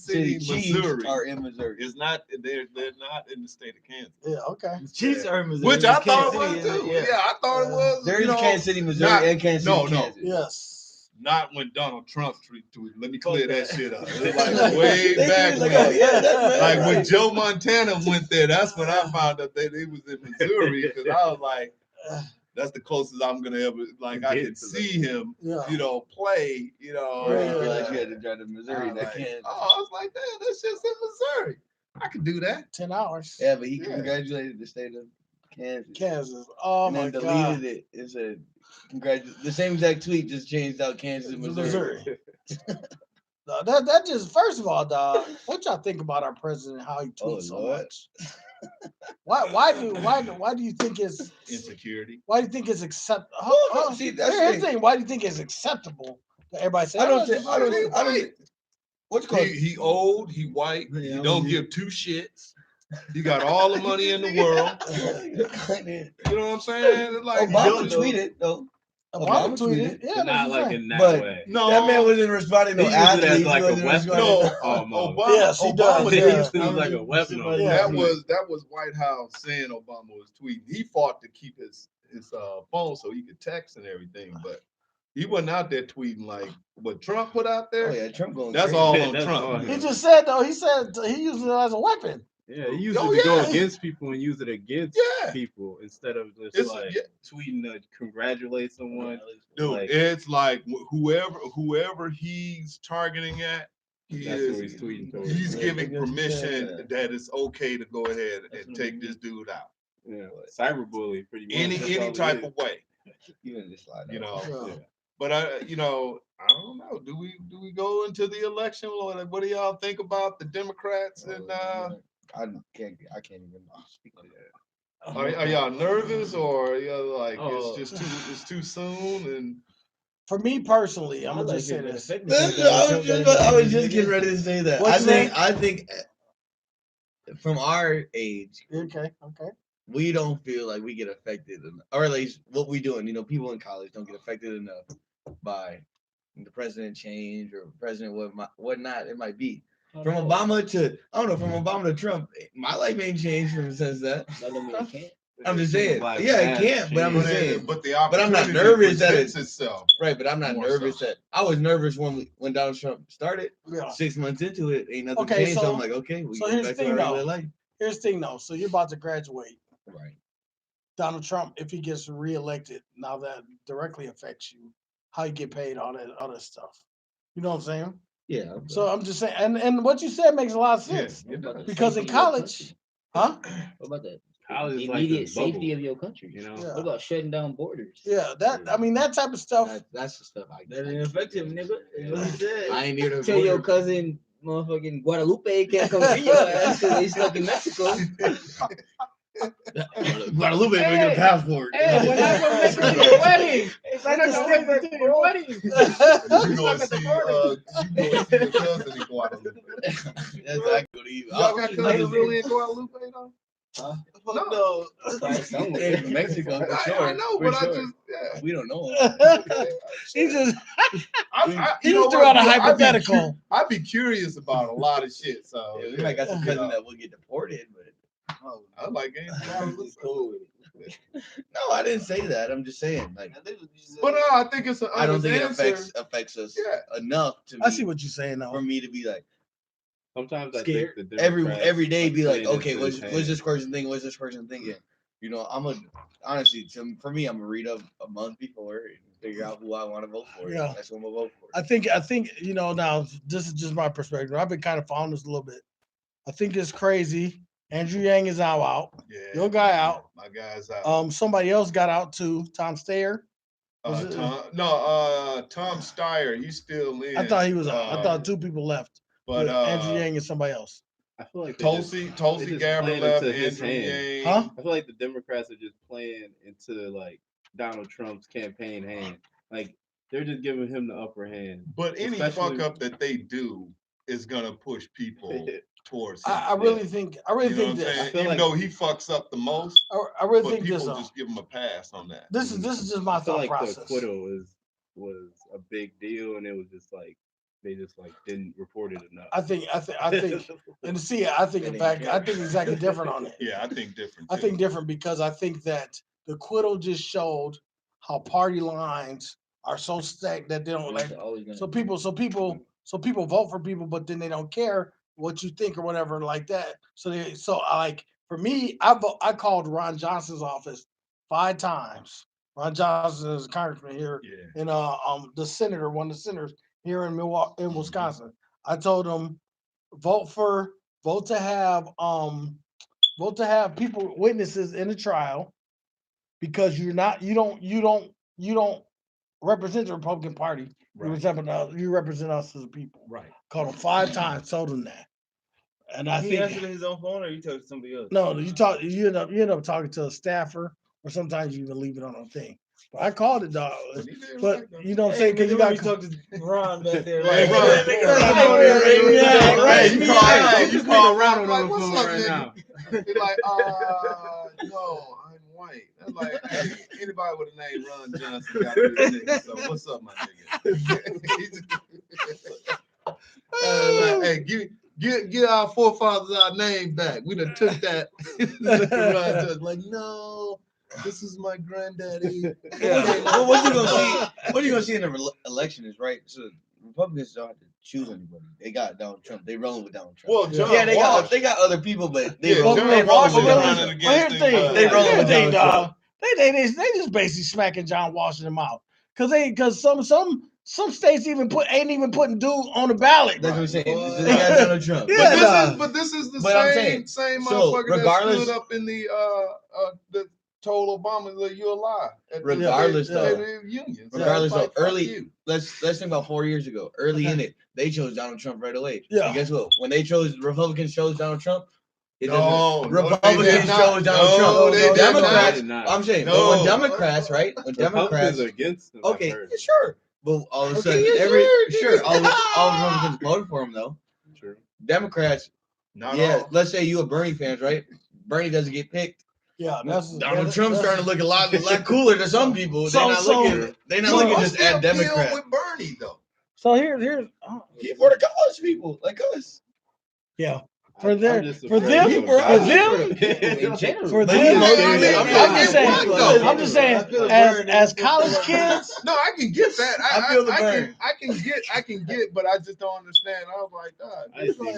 City, Chiefs Missouri are in Missouri. is not. They're not in the state of Kansas. Yeah. Okay. The Chiefs are in Missouri. Which I Kansas thought it City was is- too. Yeah, I thought it was. There you is know, Kansas City, Missouri, not- and Kansas no, City, no. Kansas. Yes. Not when Donald Trump tweeted. Let me clear that shit up. It was Like, like way They back did, when. like, oh, yeah, that man, Like when right. Joe Montana went there, that's when I found out that he was in Missouri because I was like, that's the closest I'm gonna ever like. I Get could to see him, Yeah. you know, play, you know. You didn't Yeah. realize you had to drive to Missouri, I not was like, Kansas. oh, I was like, damn, this shit's in Missouri. I could do that. 10 hours. Yeah, but he Yeah. congratulated the state of Kansas. Kansas. Oh and my then God. deleted it. It said, the same exact tweet, just changed out Kansas and Missouri. No, that just first of all, dog. What y'all think about our president? How he tweets Oh, so Lord. much? Why do you think it's Insecurity. why do you think it's acceptable? Oh, no, see, that's the thing. Why do you think it's acceptable that everybody say? I don't "Oh, think, I don't, what's called? He old, he white, Yeah, he I don't mean- give 2 shits. He got all the money in the world. Obama You know what I'm saying? It's like tweeted, though. Obama Obama tweeted. tweeted. Yeah, But not that's what I'm like saying. in that But- way. No, That man wasn't responding to He used it as athletes. like he a wasn't weapon. responding no. to- Almost. Obama. Yes, he does, Obama yeah. did It was tweet. like a weapon. On Yeah. That was White House saying Obama was tweeting. He fought to keep his phone so he could text and everything, but he wasn't out there tweeting like what Trump put out there. Oh yeah, Trump going. That's crazy. all on That's Trump. all He him. just said though. He said he used it as a weapon. Yeah, he used Oh, it to go yeah. against people and use it against Yeah. people instead of just It's- like yeah. tweeting to congratulate someone. Dude, Like- it's like whoever he's targeting at, he That's is who he's tweeting towards. he's Yeah, giving that's what he said, permission that it's okay to go ahead That's and what take he this dude out Yeah, cyberbully pretty much. any That's all it type is. of way, Even this slide. you know. Yeah. But I don't know. Do we go into the election? What do y'all think about the Democrats and I can't even speak on that. Are y'all nervous or y'all like Oh. it's too soon and For me personally, I'm I gonna like just say it, but this. affect me That's, sometimes. I was just getting ready to say that. What you think? I think from our age, Okay. we don't feel like we get affected, or at least what we doing. You know, people in college don't get affected enough by the president change or president whatnot it might be. From Obama to from Obama to Trump, my life ain't changed from the sense that. That don't mean it can't. I'm just People saying, Black yeah, it Mass can't, but I'm change. just saying. but the But I'm not opportunity nervous that presents it- itself. Right, but I'm not More nervous so. that I was nervous when Donald Trump started. Yeah. 6 months into it, ain't nothing Okay, changed. So so- I'm like, okay, we so go here's back the to our thing, regular though. life. Here's the thing though. So you're about to graduate. Right. Donald Trump, if he gets reelected, now that directly affects you, how you get paid, all that other stuff. You know what I'm saying? Yeah. So I'm just saying, and what you said makes a lot of sense. Yeah, it does. Because in college, huh? What about that? College The is like immediate this bubble, safety of your country. You know, Yeah. What about shutting down borders? Yeah, that type of stuff. That's the stuff I That didn't affect him, nigga. That's what he said. I ain't near the Tell your border. cousin, motherfucking Guadalupe can't come see your ass because they stuck in Mexico. Guadalupe gonna get a passport. Hey, when I go to Mexico for your wedding, It's when I go to Mexico for your wedding. You go and see your cousin in Guadalupe. That's exactly what he. Y'all got cousins really in Guadalupe though? Huh? No. Probably somewhere. In Mexico for sure. I know, for but sure. I just We don't know. He just you he know just threw out a what? hypothetical. I'd be curious about a lot of shit. So Yeah, we might got some you cousin know. that will get deported, but I like it. He's cool with it. no, I didn't say that. I'm just saying, like, But no, I think it's an I don't think it honest affects us Yeah. enough to. I see what you're saying for though. me to be like sometimes I scared think the every Democrats day. Be like, playing okay, into what's his this hand. person thinking? What's this person thinking? You know, honestly, for me, I'm gonna read up a month before and figure out who I want to vote for. Yeah. That's who I'm gonna vote for. I think now this is just my perspective. I've been kind of following this a little bit. I think it's crazy. Andrew Yang is now out. Yeah, Your guy out. My guy's out. Somebody else got out too. Tom Steyer. Was it- Tom Steyer, he's still in. I thought he was out. I thought two people left. But Andrew Yang and somebody else. I feel like Tulsi just Gabbard playing left. into his Andrew hand. Yang. Huh? I feel like the Democrats are just playing into like Donald Trump's campaign hand. Like they're just giving him the upper hand. But any Especially- fuck up that they do is gonna push people towards him. I really think You know what think I'm this. saying? feel Even like- though he fucks up the most, I really but think this. people just give him a pass on that. This is just my I feel thought like process. the acquittal was a big deal, and it was just like they just like didn't report it enough. I think, and see, I think in fact, I think exactly different on it. Yeah, I think different. I too. think different because I think that the acquittal just showed how party lines are so stacked that they don't like. It's always gonna So be. people vote for people, but then they don't care what you think or whatever like that. So I like for me, I called Ron Johnson's office 5 times. Ron Johnson is a congressman here, Yeah. and the senator, one of the senators here in Milwaukee, in Wisconsin. I told him vote to have people witnesses in the trial because you don't represent the Republican Party. You represent us as a people. Right. Called him 5 times, told him that. And I He answered think his own phone, or you talked to somebody else? no, you end up talking to a staffer, or sometimes you even leave it on a thing. But I called it, dog. But he did But right, though. you know what I'm saying? Because you got talk to Ron back there. Right, like, Ron. Yeah, right. You call Ronald Like, on the what's phone up, right nigga? now. He's like, no, I'm white. I'm like, hey, anybody with a name Ron Johnson got to be a nigga. So what's up, my nigga? Like, hey, give our forefathers our name back. We done took that. Ron Johnson, like, no, this is my granddaddy. Yeah. Well, what you gonna see? What you gonna see in the election is right. So Republicans don't have to choose anybody. They got Donald Trump. They rolling with Donald Trump. Well, John Yeah, Walsh. they got other people, but they Yeah, roll. John They Walsh rolling is with running Donald against Trump. Here's the thing. him. They rolling with Here's the thing, Donald dog. They just basically smacking John Washington out because some states ain't even putting dude on the ballot. That's what I'm saying. Well, They got Donald Trump. Yeah, But this is the But I'm saying, same so, motherfucker regardless- that stood up in the told Obama that you're a lie. At the Regardless, State though. of the Union. So Regardless, it's like, though, fuck early- you. Let's think about 4 years ago. Early in it, they chose Donald Trump right away. Yeah. And guess what? When Republicans chose Donald Trump, It No, doesn't. no, they Republicans did not. chose Donald No, Trump. they did Democrats. not. I'm saying, but when No. Democrats, right? When Republicans Democrats. are against him. Okay, I've heard. yeah, sure. But all of a Okay, sudden, yeah, sure. all Republicans voted for him though. True. Democrats, Not yeah. all. Let's say you a Bernie fans, right? Bernie doesn't get picked. Yeah, Donald Trump's starting to look a lot cooler to some people. So- they're not so- looking. They're not So looking what's just the at appeal Democrat. with Bernie though? So here's He for the college people like us. yeah. For I'm them- just for afraid them- he'll for die. them- in general. for But them- he I'm voted just for saying- Bernie. I'm just saying- I'm just saying, I feel the as burn. as college kids, No, I can get that. I feel the burn. I can get, but I just don't understand. I was like, God, I just need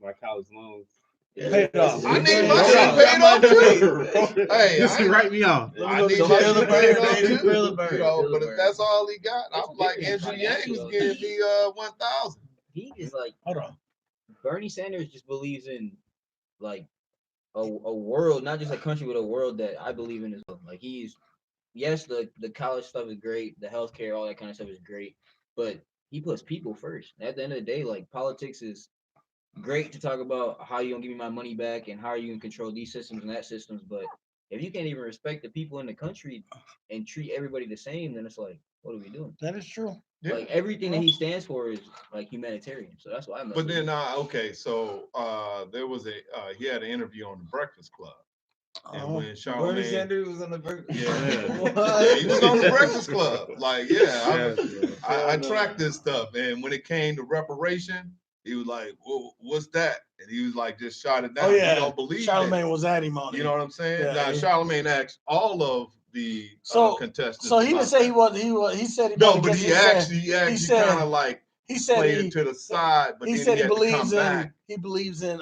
my college loans. Pay it off. I need my my shit shit paid off too. Hey, Just I- write me off. I need So my feel the shit burn, paid off baby, too. feel the burn, You know, feel the but if burn. that's all he got, I It's was like different Andrew Yang was financial. giving me 1,000. He is like Hold on. Bernie Sanders just believes in like a world, not just a country, but a world that I believe in as well. Like he's yes, the college stuff is great, the healthcare, all that kind of stuff is great, but he puts people first. At the end of the day, like politics is great to talk about how you gonna give me my money back and how you can control these systems and that systems, but if you can't even respect the people in the country and treat everybody the same, then it's like, what are we doing? That is true. Yeah. Like everything that he stands for is like humanitarian. So that's why I'm. But then, okay, so there was he had an interview on the Breakfast Club, and when Bernie Charlamagne, Sanders was on the burn. yeah, he was on the Breakfast Club. Like, yeah, Yes, I tracked this stuff, and when it came to reparation, he was like, well, "What's that?" And he was like, "Just shot it down." Oh yeah, He don't believe that. Charlamagne was at him on it. You know what I'm saying? Yeah, Now, yeah. Charlamagne asked all of the So- contestants. So he didn't about say he that. was. He said he. No, wasn't but against he it. He said- actually said- kind of like He said played he. it to the side, but He then said he he had to come believes in. back. He believes in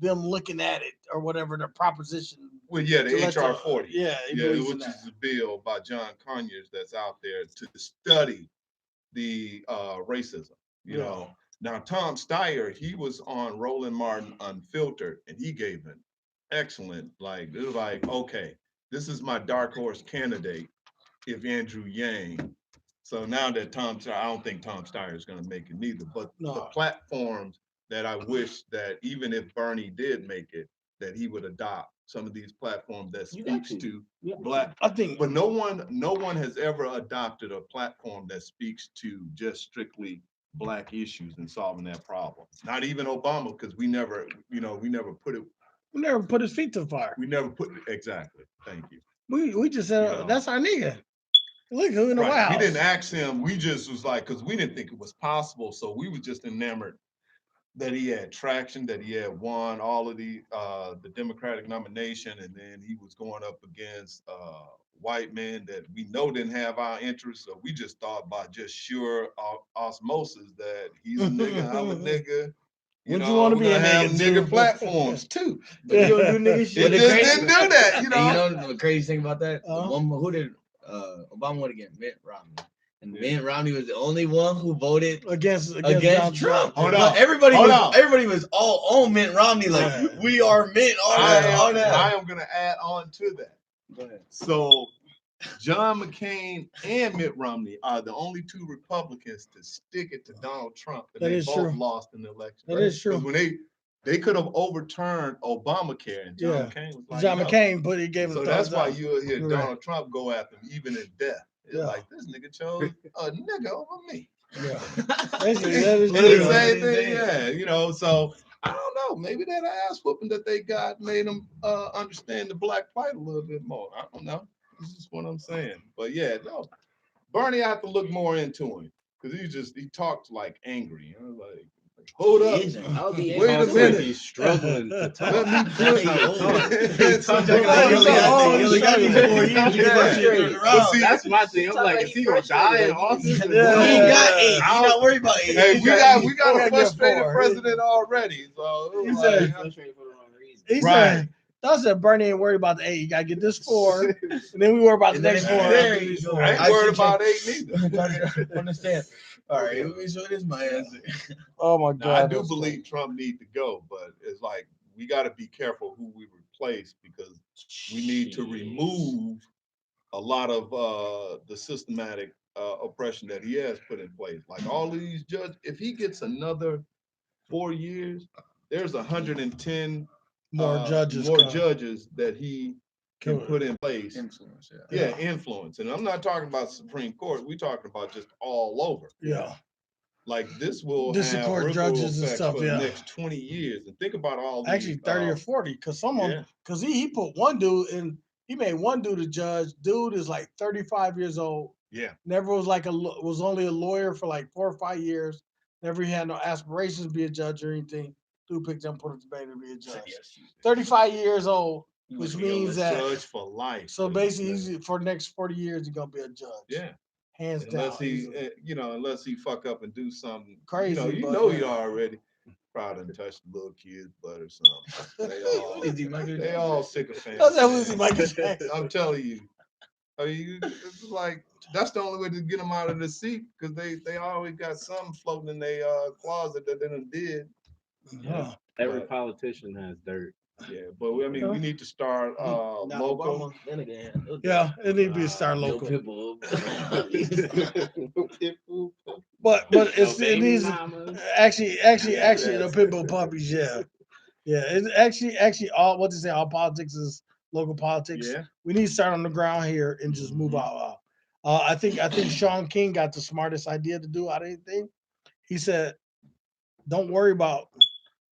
them looking at it or whatever the proposition. Well, yeah, the to let HR the- 40. Yeah, he Yeah, believes in which that. is a bill by John Conyers that's out there to study the racism. You Yeah. know, now Tom Steyer, he was on Roland Martin Unfiltered, and he gave an excellent, like, it was like, okay, this is my dark horse candidate if Andrew Yang. So now that I don't think Tom Steyer is going to make it neither, but the No. platforms that I wish that even if Bernie did make it, that he would adopt some of these platforms that You got speaks to Yeah. black. I think. But no one has ever adopted a platform that speaks to just strictly black issues and solving that problem. Not even Obama, because we never put it. We never put his feet to the fire. We never put it exactly. Thank you. We just said Yeah. that's our nigga. Look who in the White Right. House. We didn't ask him. We just was like, because we didn't think it was possible. So we were just enamored that he had traction, that he had won all of the Democratic nomination, and then he was going up against white men that we know didn't have our interests. So we just thought by just sure osmosis that he's a nigga, I'm a nigga. Would you wanna we're be a gonna have nigga too? nigga platforms too. But you don't do nigga It shit. just didn't do that, And you know the crazy thing about that? The Uh-huh. one who did Obama went against Mitt Romney. And Yeah. Mitt Romney was the only one who voted against against Trump. Hold But on. everybody Hold was on. everybody was all on Mitt Romney, like Yeah. we are Mitt, all I that, all am that. gonna add on to that. Go ahead. So John McCain and Mitt Romney are the only two Republicans to stick it to Donald Trump, and That they is both true. lost in the election. That is true. 'Cause when they could have overturned Obamacare, and John Yeah. McCain was like, John no. McCain, but he gave him So the that's thumbs why up. you'll hear Right. Donald Trump go after him even in death. It's Yeah. like this nigga chose a nigga over me. Yeah. Basically, that is But it's true. the same thing, yeah. So I don't know. Maybe that ass whooping that they got made them understand the black plight a little bit more. I don't know. This is what I'm saying. But yeah, no. Bernie, I have to look more into him because he talked like angry. I was like, hold up. He isn't. I'll be Wait a angry Sounds too. like minute. he's struggling to talk. Let me That's put how old. It's Sounds like- like He only got these 4 years to get that shit turned But around. see, That's my thing. I'm Sounds like, like is he he gonna die in frustrated. office? Yeah. He got 8. He's not worried about 8. Hey, He we got he a got frustrated 4. president already. So it He was said- like, Frustrated for the wrong reason. He Right. said, "That's said Bernie ain't worried about the 8. You gotta get this 4, and then we worry about the And then next if 4. he's after there, these he's 4." I ain't I worried should about 8 neither. Understand? All right, let me show this my answer. Oh my Now, I God. do that's believe Trump need to go, but it's like we got to be careful who we replace because we need to remove a lot of the systematic oppression that he has put in place. Like all of these judges, if he gets another 4 years, there's 110 More judges. more come. judges that he can Cool. put in place. Influence. Yeah, influence. And I'm not talking about Supreme Court. We're talking about just all over. Yeah. Like this will District have court ripple judges and effects stuff, for the yeah. next 20 years. And think about all these. Actually 30 or 40, because someone, yeah. because he put one dude in, he made one dude a judge. Dude is like 35 years old. Yeah. Never was was only a lawyer for like 4 or 5 years. Never had no aspirations to be a judge or anything. Dude picked up, put it to bed to be a judge. 35 years old, which means that judge for life. so basically he's for the next 40 years he's gonna be a judge. Yeah. Hands Unless down. he, easily. Unless he fuck up and do something Crazy, you but know yeah. he already probably touched the little kid's butt or something. They all sycophants. That's Lizzie man. Michael Jackson. I'm telling you. I mean, it's like that's the only way to get them out of the seat because they always got something floating in their closet that they done did. Yeah. Every But- politician has dirt. Yeah, but we need to start Now, local. Obama, then again, Yeah, it need to be a star no local. Pitbull. But it's No it baby needs mamas. actually the pitbull puppies, yeah. Yeah, it's actually all what they say, all politics is local politics. Yeah. We need to start on the ground here and just move out. I think Sean King got the smartest idea to do out of anything. He said, "Don't worry about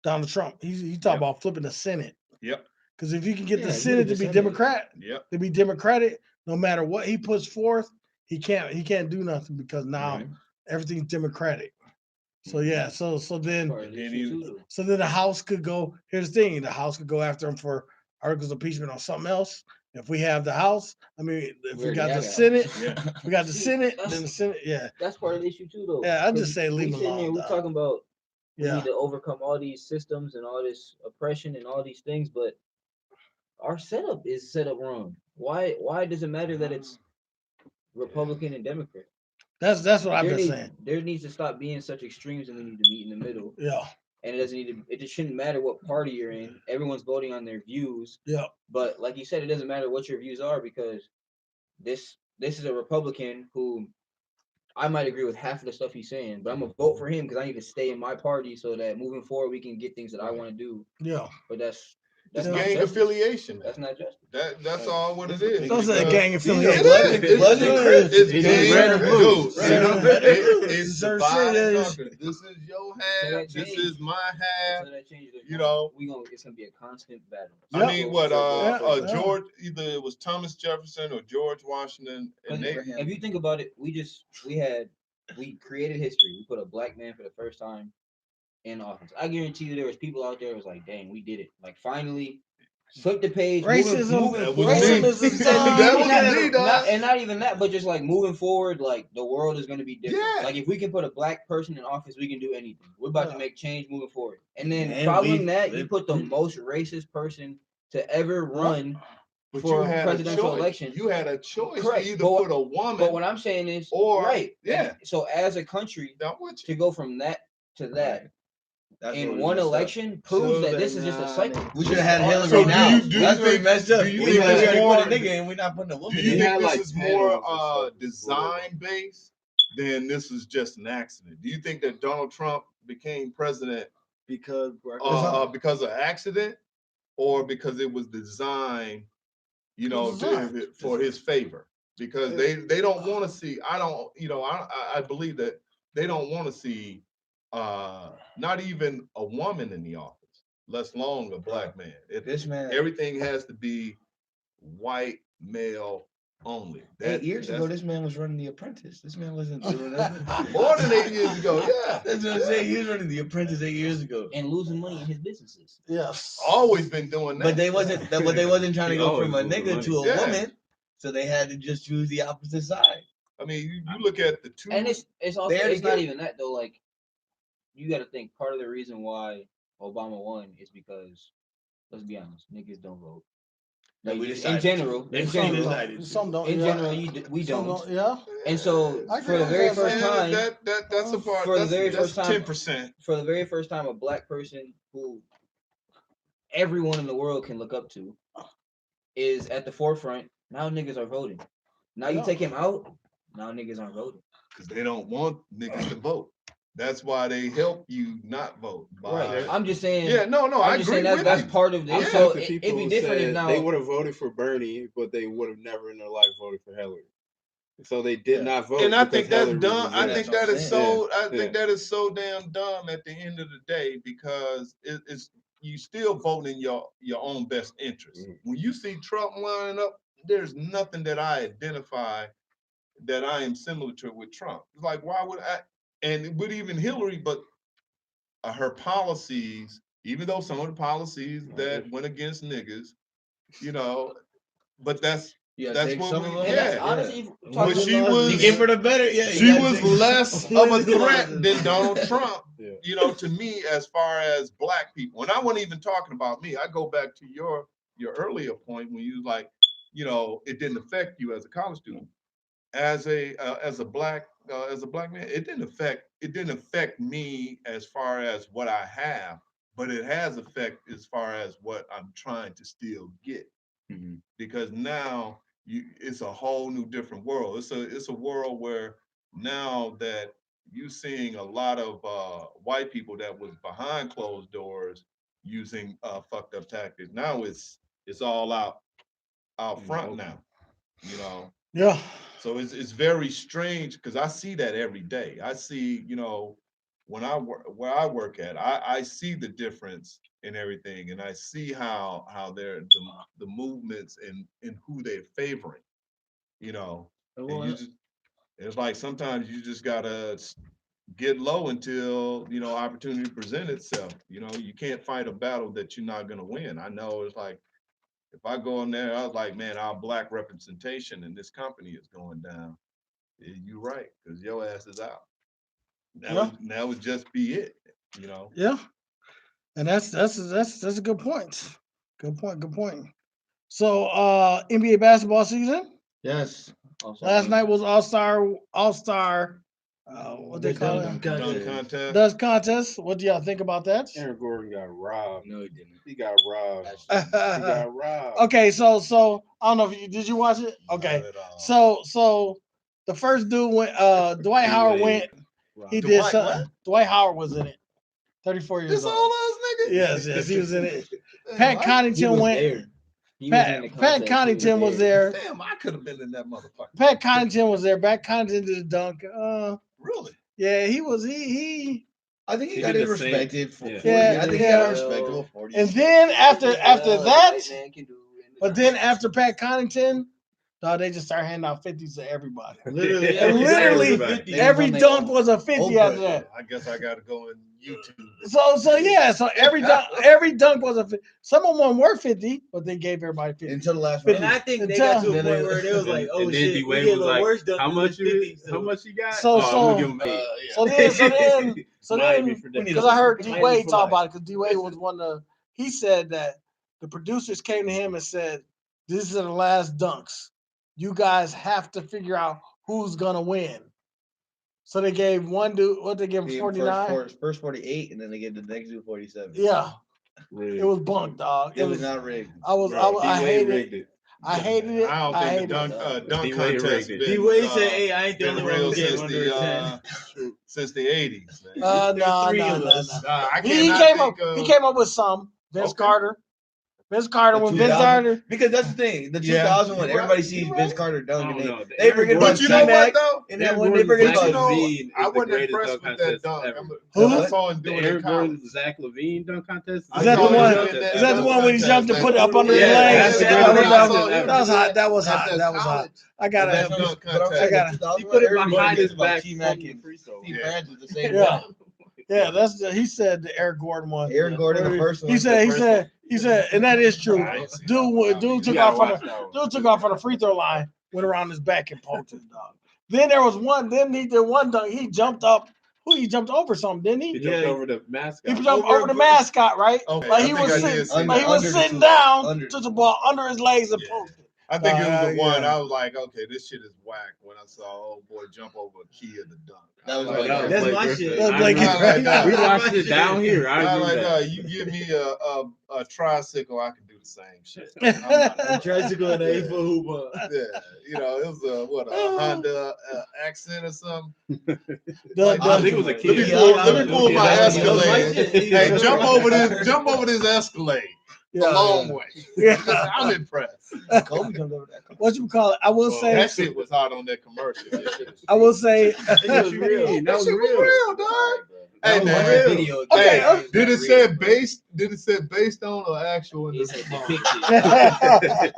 Donald Trump." He talked Yep. about flipping the Senate. Yep. Because if you can get Yeah, the you Senate need to the be Senate. Democratic, no matter what he puts forth, he can't do nothing because now Right. everything's Democratic. So yeah, so then Part of the then issue he- too, though. so then the House could go. Here's the thing: the House could go after him for articles of impeachment on something else. If we have the House, I mean, if we already got the have a Senate, House. Yeah. we got the See, Senate, that's- then the Senate, yeah, That's part of the issue too, though. Yeah, I'd just 'Cause say leave we him sitting there, alone, we dog. talking about we yeah. need to overcome all these systems and all this oppression and all these things, but our setup is set up wrong. Why does it matter that it's Republican and Democrat? That's what I've been saying. There needs to stop being such extremes, and we need to meet in the middle. Yeah, And it doesn't need to. It just shouldn't matter what party you're in. Everyone's voting on their views. yeah, But like you said, it doesn't matter what your views are because this is a Republican who I might agree with half of the stuff he's saying, but I'm gonna vote for him because I need to stay in my party so that moving forward we can get things that I want to do. yeah. But that's It's not gang justice. affiliation. That's not justice. That's all what it is. Those are because- gang It affiliation. is. Blood and Crips. It's It's gang red and blue. dude, Red and it- blue. It's Sir, divide sir, and yes. conquer. This is your So half. that This change. is my half. So that changes the you know. it's gonna be a constant battle. Yeah. I mean, what? Yeah. George, either it was Thomas Jefferson or George Washington, and they. If you think about it, we created history. We put a black man for the first time in office. I guarantee you there was people out there who was like, dang, we did it. Like finally flip the page. Racism. That moving was forward. me. Racism. That was Not- me, dog. and not even that, but just like moving forward, like the world is gonna be different. Yeah. Like if we can put a black person in office, we can do anything. We're about Yeah. to make change moving forward. And then And following we- that, you we- put the most racist person to ever run. But for you had presidential a choice. election. You had a choice Correct, to either but- put a woman But what I'm saying is or right. Yeah. And so as a country, Now what to go from that to that That's in where we one messed up. election proves So that this then, is just a nah, cycle. We should have had Hillary So do now. you- do you That's where we think- messed up. do you We think already it's put a more- nigga and we're not putting a Do woman you in. We think had, this like, is more panels and stuff. design based than this is just an accident? Do you think that Donald Trump became president Because because of accident or because it was designed, you know, Design. for his favor? Because they don't want to see. I believe that they don't want to see not even a woman in the office, less alone a black man. this man, Everything has to be white male only. 8 years ago, that's this man was running The Apprentice. This man wasn't doing that. more than 8 years ago. Yeah, That's what I'm saying. He was running The Apprentice 8 years ago. And losing money in his businesses. Yes. always been doing that. But they wasn't trying to He go always from a losing nigga money. to a Yeah. woman. So they had to just choose the opposite side. I mean, you look at the two. And it's also There it's not together. even that though. Like you got to think part of the reason why Obama won is because let's be honest, niggas don't vote. No, Like, we in decided general, to. in Some general, decided to. Some don't. in yeah. general, we Some don't. Yeah. And so I for agree the with very that, first man. time, that's a part. For the very that's first time- 10%. for the very first time, a black person who everyone in the world can look up to is at the forefront. Now niggas are voting. Now you Yeah. take him out. Now niggas aren't voting. Because they don't want niggas to vote. That's why they help you not vote. Right. I'm just saying. Yeah, no, I'm I just agree saying that's with that's you. part of I it. Yeah. So talked to people it'd be who different if said now they would have voted for Bernie, but they would have never in their life voted for Hillary. So they did not vote. And I because think that's Hillary dumb. was I in. think That's that what is I'm so. I Yeah. think that is so damn dumb at the end of the day because it's you still voting in your own best interest. Mhm. When you see Trump lining up, there's nothing that I identify that I am similar to with Trump. It's like why would I? And with even Hillary, but her policies, even though some of the policies that went against niggas, you know, but that's Yeah, that's take what some we of them. and that's yeah. honestly But talking she about- was You get for the better. Yeah, you she gotta was take- less of a Win the threat causes. than Donald Trump, Yeah. you know, to me as far as black people. And I wasn't even talking about me. I go back to your earlier point when you like, you know, it didn't affect you as a college student. As a black man, it didn't affect me as far as what I have, but it has effect as far as what I'm trying to still get. Mhm. Because now it's a whole new different world. It's a world where now that you seeing a lot of white people that was behind closed doors using fucked up tactics. Now it's all out front now, you know. Yeah. So it's very strange because I see that every day. I see, you know, when I work where I work at, I see the difference in everything, and I see how they're the movements and who they're favoring, you know. And you just it's like sometimes you just gotta get low until you know opportunity present itself. You know, you can't fight a battle that you're not gonna win. I know it's like if I go in there, I was like, man, our black representation in this company is going down. You're right, because your ass is out. That would just be it, you know. Yeah. And that's a good point. Good point. Good point. So NBA basketball season. Yes. Last night was All-Star what they call it? Dunk contest. Dunk contest. What do y'all think about that? Aaron Gordon got robbed. No, he didn't. He got robbed. He got robbed. Okay, so I don't know if did you watch it? Okay. Not at all. So the first dude went Dwight Howard went, he did Dwight something. what? Dwight Howard was in it. 34 years This old. old ass nigga? Yes, he was in it. Damn, Pat I- He Connington was went. there. He was in the Pat contest, he Connington was there. Damn, I could have been in that motherfucker. Pat Connington was there. Pat Connington did the dunk. Really? Yeah, he was. He. I think he He got did it the same- respected for yeah. 40. Yeah, I think he yeah. got a respectable 40. And then after that, but then after Pat Connington, they just started handing out 50s to everybody. Literally, And literally, They was every on their dunk own. was a 50 Old after boy. that. I guess I gotta go in YouTube. So every dunk was a 50. Some of them were 50, but they gave everybody 50. Until the last And round. I think they got to a a point where it was like, and then D-Wade was like, how much you got? So- I'm gonna give him eight. So Miami then, for dinner. because I heard Miami D-Wade for talk life. about it, because D-Wade was one of he said that the producers came to him and said, "These are the last dunks. You guys have to figure out who's gonna win." So they gave one dude, what they give him, 49? First 48, and then they gave the next dude 47. Yeah, Rigged. it was bunk, dog. It was not rigged. I hated rigged it. it. I hated it. I don't I think hated the it. dunk D-Wade contest rigged it. been, D-Wade said, "Hey, I ain't the been only one real who gave since under a 10." since the 80s. Man. No. I He cannot came up. think of- He came up with some. Vince Okay. Carter. Vince Carter. The When Vince 2000 Carter. Because that's the thing. The Yeah, 2000 one, you're everybody right, sees you're Vince right. Carter I dunking. don't know. They forget about But you know what T-Mac. though? And then when they Aaron forget Gordon's about But you know, Levine is I the wasn't greatest impressed dunk with that contest dunk. ever. Who? I saw him do The it Aaron in college. Gordon, Zach Levine dunk contest. I Is that saw the him one? do it Is in that the one when he jumped to dunk put it up under his Yeah, legs? that's the Yeah, greatest that dunk was ever. that was At hot. that That was hot. college. I got That to. dunk But I'm contest. saying gotta- the 2000 He one, put it everybody behind forgets his about back T-Mac from the and free throw. Steve Yeah. Francis was the same Yeah. way. Yeah, he said the Eric Gordon one. Aaron Gordon, the first one. He said, and that is true. I ain't seen Dude You took gotta off on watch the that one. dude took off on the free throw line, went around his back and poked his dog. Then there was one. Then he did one dunk. He jumped up. He jumped over something, didn't He he? jumped Yeah. over the He mascot. jumped over the mascot, right? Okay, But I he think was I sitting. did see But he that. was Under the sitting two- down, under- took the ball under his legs and Yeah. poked it. I think it was the one. Yeah. I was like, okay, this shit is whack. When I saw old boy jump over a key of the dunk, That was I like- like, was that's Blake my Griffin. shit. That's I Blake remember Griffin. that. We That's watched my it down shit. here. I I remember like, that. you give me a tricycle, I can do the same shit. I'm not- Tricycle and a Yeah. 8-foot hoop. Yeah, you know, it was a Honda accent or something. The- Like, I the- think it was a Let kid. me Yeah, pull, I let me know. pull my Yeah, that was Escalade. my shit. Hey, Yeah. jump over this Escalade yeah, the long yeah. way. Yeah. I'm impressed. Kobe jumped over that. What you call it? I will Well, say. that shit was hot on that commercial. That shit was I will say. That was real. That That was shit was real. real, dog. Hey, That was man. my video. Okay, Hey, okay. did it say based? Did it say based on or actual? In It this said song? depicted.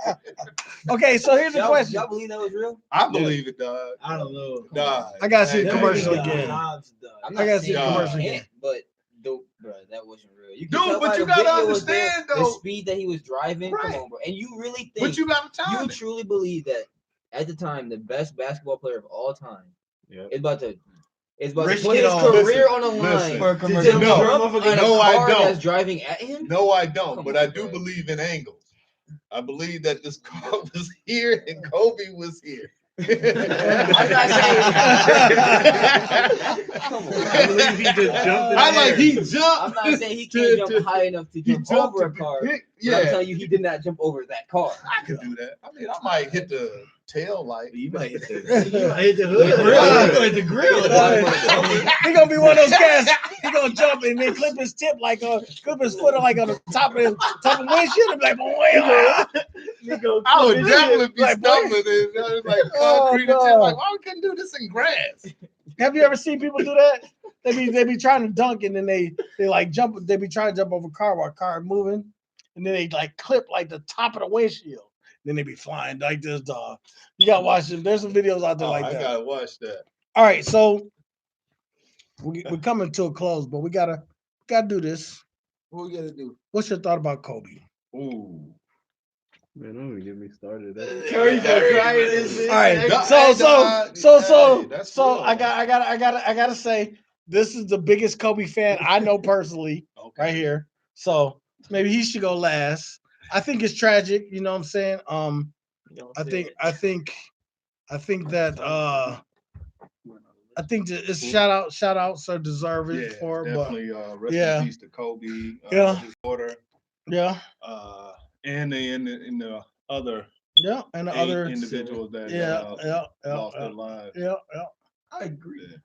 Okay, so here's the Y'all, question. y'all believe that was real? I believe it, dog. I don't know. Dog. I gotta see the Hey, commercial hey, again. I'm I not gotta see saying the you commercial can't, again. but bro, that wasn't real. You Dude, tell but by you the gotta video was real, understand, the though. speed that he was driving. Right. Come on, bro. And you really think But you got to time you it. truly believe that at the time the best basketball player of all time Yeah. is about to Risk put it his all. career Listen, on the line listen. For a to commercial. jump No. on a No, I car don't. that's driving at him. No, I don't. Come But on, I do bro. believe in angles. I believe that this car was here and Kobe was here. I'm not saying. Come on. I believe he just jumped in I the like air. he jumped. I'm not saying he can't jump high enough to He jump jumped over a to car. pick- But I'm Yeah, telling you, he did not jump over that car. I could do that. I mean, I might hit the tail light. You might hit the The hood. grill. Hit the grill. He gonna be one of those guys. He gonna jump and then clip his tip like clip his foot like on the top of the windshield and be like, boy, I would definitely be like, boy. stumbling in like Oh, concrete and no. shit. Like, why we couldn't do this in grass? Have you ever seen people do that? They be trying to dunk and then they like jump. They be trying to jump over a car while a car moving, and then they like clip like the top of the windshield. Then they be flying like this, dog. You gotta watch them. There's some videos out there Oh, like I that. gotta watch that. All right, so we're coming to a close, but we gotta do this. What we gotta do? What's your thought about Kobe? Ooh. Man, don't even get me started. That's Curry gonna cry in this bitch. All right, Dog, so hey, so dog. so Hey, so that's so real. I gotta say this is the biggest Kobe fan I know personally Okay. right here. So maybe he should go last. I think it's tragic, you know what I'm saying? I think that I think that it's shout outs are deserved Yeah, for it, but definitely. Rest yeah. in peace to Kobe. Yeah. His daughter. yeah, And the other yeah, and the 8 other individuals that yeah, lost their lives. yeah. I agree. Yeah.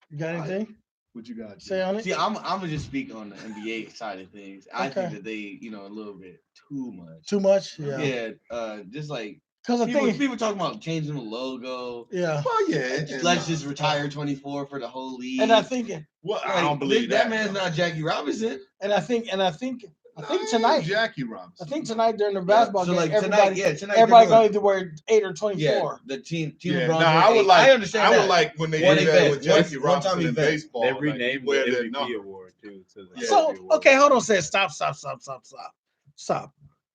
You got anything? What you got? Say on it? See, I'm gonna just speak on the NBA side of things. I think Okay. that they, a little bit too much. Too much? Yeah. Yeah, just like Because I think people talking about changing the logo. yeah. Well, yeah. Let's just retire 24 for the whole league. And I think Well, Like, I don't believe that man's not Jackie Robinson. and I think No, tonight Jackie Robinson. I think tonight during the basketball so game, like everybody tonight everybody they're going doing- to wear 8 or 24. Yeah, the team Yeah, LeBron's nah, wearing I would 8. like. I understand I would that. like when they One do that event, with Jackie one time Robinson in event. baseball. they like, renamed you wear the that MVP number. award too. To the Yeah. So MVP award. okay, hold on, say stop.